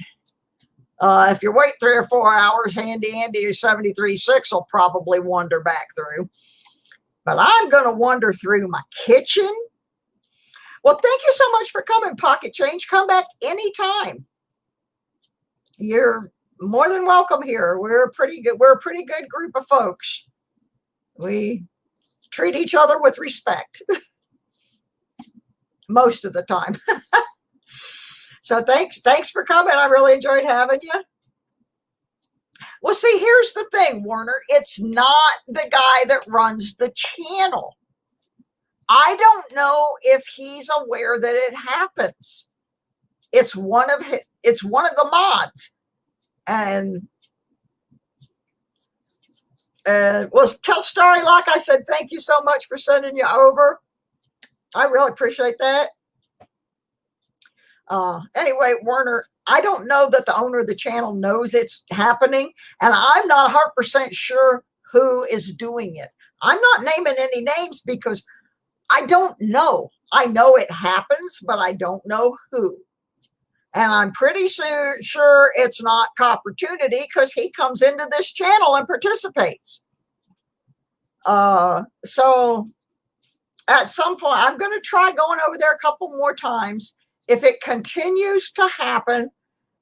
If you wait 3 or 4 hours, Handy Andy 73.6 will probably wander back through. But I'm going to wander through my kitchen. Well, thank you so much for coming, Pocket Change. Come back anytime. You're more than welcome here. We're a pretty good group of folks. We treat each other with respect. most of the time. So thanks for coming. I really enjoyed having you. Well, see, here's the thing, Warner. It's not the guy that runs the channel. I don't know if he's aware that it happens. It's one of the mods. And well, tell Starry, like I said, thank you so much for sending you over. I really appreciate that. Anyway, Warner, I don't know that the owner of the channel knows it's happening, and I'm not 100% sure who is doing it. I'm not naming any names because I don't know. I know it happens, but I don't know who. And I'm pretty sure it's not Opportunity because he comes into this channel and participates. So at some point, I'm going to try going over there a couple more times. If it continues to happen,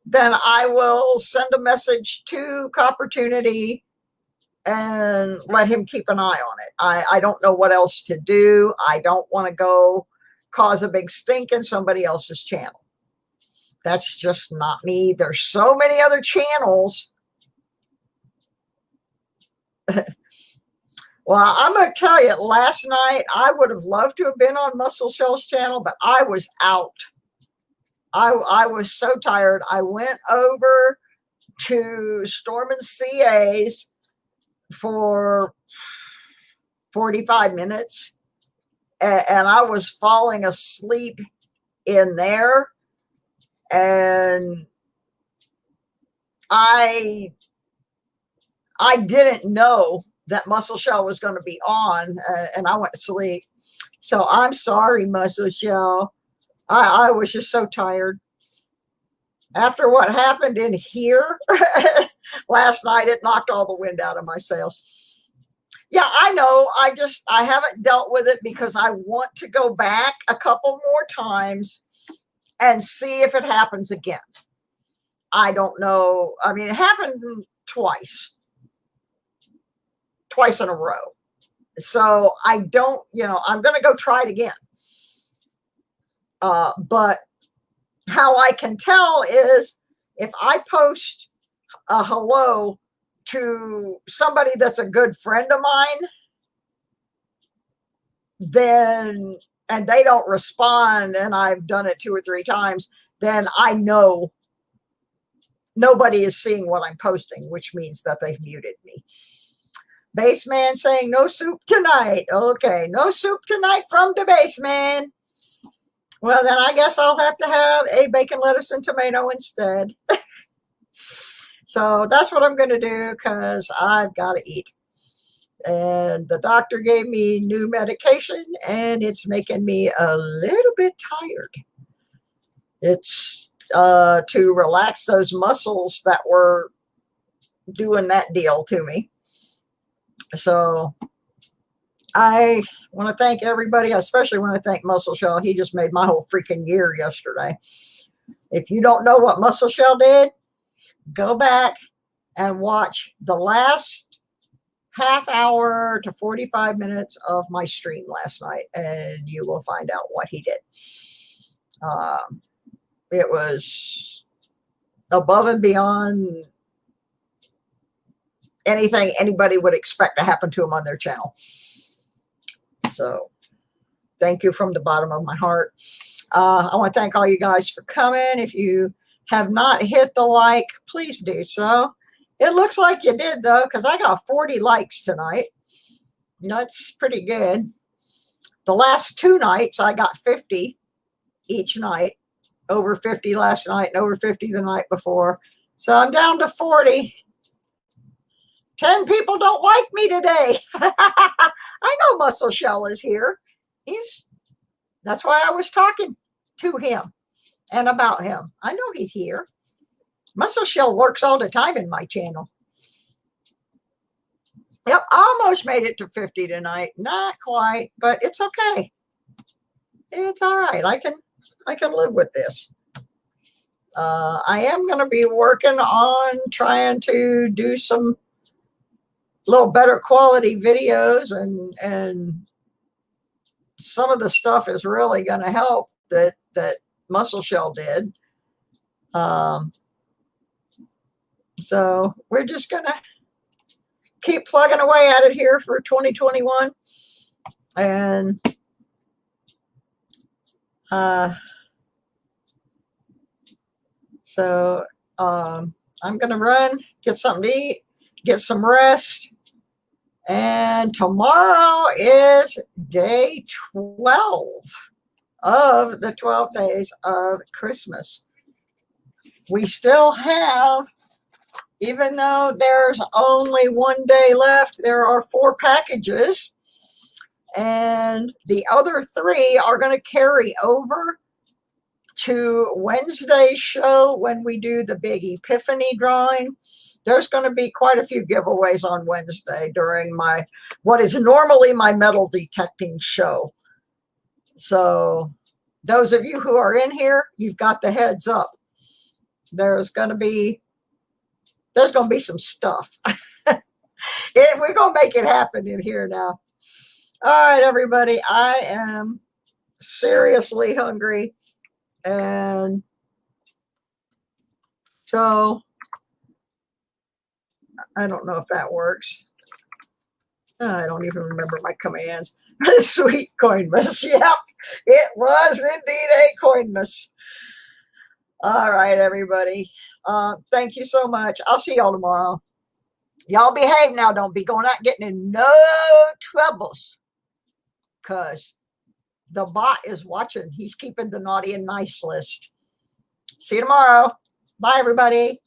then I will send a message to Opportunity and let him keep an eye on it. I don't know what else to do. I don't want to go cause a big stink in somebody else's channel. That's just not me. There's so many other channels. Well, I'm going to tell you, last night, I would have loved to have been on Muscle Shell's channel, but I was out. I was so tired. I went over to Storm and CA's for 45 minutes, and I was falling asleep in there. And I didn't know that Muscle Shell was going to be on, and I went to sleep. So I'm sorry, Muscle Shell. I was just so tired. After what happened in here last night, it knocked all the wind out of my sails. Yeah, I know. I haven't dealt with it because I want to go back a couple more times and see if it happens again. I don't know. I mean, it happened twice in a row. So I don't, I'm going to go try it again. But how I can tell is if I post a hello to somebody that's a good friend of mine, then, and they don't respond, and I've done it 2 or 3 times, then I know nobody is seeing what I'm posting, which means that they've muted me. Baseman saying no soup tonight. Okay, no soup tonight from the baseman. Well, then I guess I'll have to have a bacon, lettuce, and tomato instead. So that's what I'm going to do because I've got to eat. And the doctor gave me new medication, and it's making me a little bit tired. It's to relax those muscles that were doing that deal to me. So I want to thank everybody. I especially want to thank Muscle Shell. He just made my whole freaking year yesterday. If you don't know what Muscle Shell did, go back and watch the last half hour to 45 minutes of my stream last night, and you will find out what he did. It was above and beyond anything anybody would expect to happen to him on their channel. So thank you from the bottom of my heart. I want to thank all you guys for coming. If you have not hit the like, please do so. It looks like you did, though, because I got 40 likes tonight. That's pretty good. The last 2 nights, I got 50 each night. Over 50 last night and over 50 the night before. So I'm down to 40. 10 people don't like me today. I know Muscle Shell is here. That's why I was talking to him and about him. I know he's here. Muscle Shell lurks all the time in my channel. Yep, almost made it to 50 tonight. Not quite, but it's okay. It's all right. I can live with this. I am going to be working on trying to do some little better quality videos, and some of the stuff is really going to help that Muscle Shell did. So we're just gonna keep plugging away at it here for 2021, and so I'm gonna run, get something to eat, get some rest, and tomorrow is day 12 of the 12 days of Christmas. We still have, even though there's only one day left, there are 4 packages, and the other 3 are going to carry over to Wednesday's show when we do the big Epiphany drawing. There's going to be quite a few giveaways on Wednesday during what is normally my metal detecting show. So those of you who are in here, you've got the heads up. There's going to be some stuff. We're going to make it happen in here now. All right, everybody, I am seriously hungry. And so I don't know if that works. I don't even remember my commands. Sweet Coinmas. Yep, it was indeed a Coinmas. All right, everybody. Thank you so much. I'll see y'all tomorrow. Y'all behave now. Don't be going out getting in no troubles, because the bot is watching. He's keeping the naughty and nice list. See you tomorrow. Bye, everybody.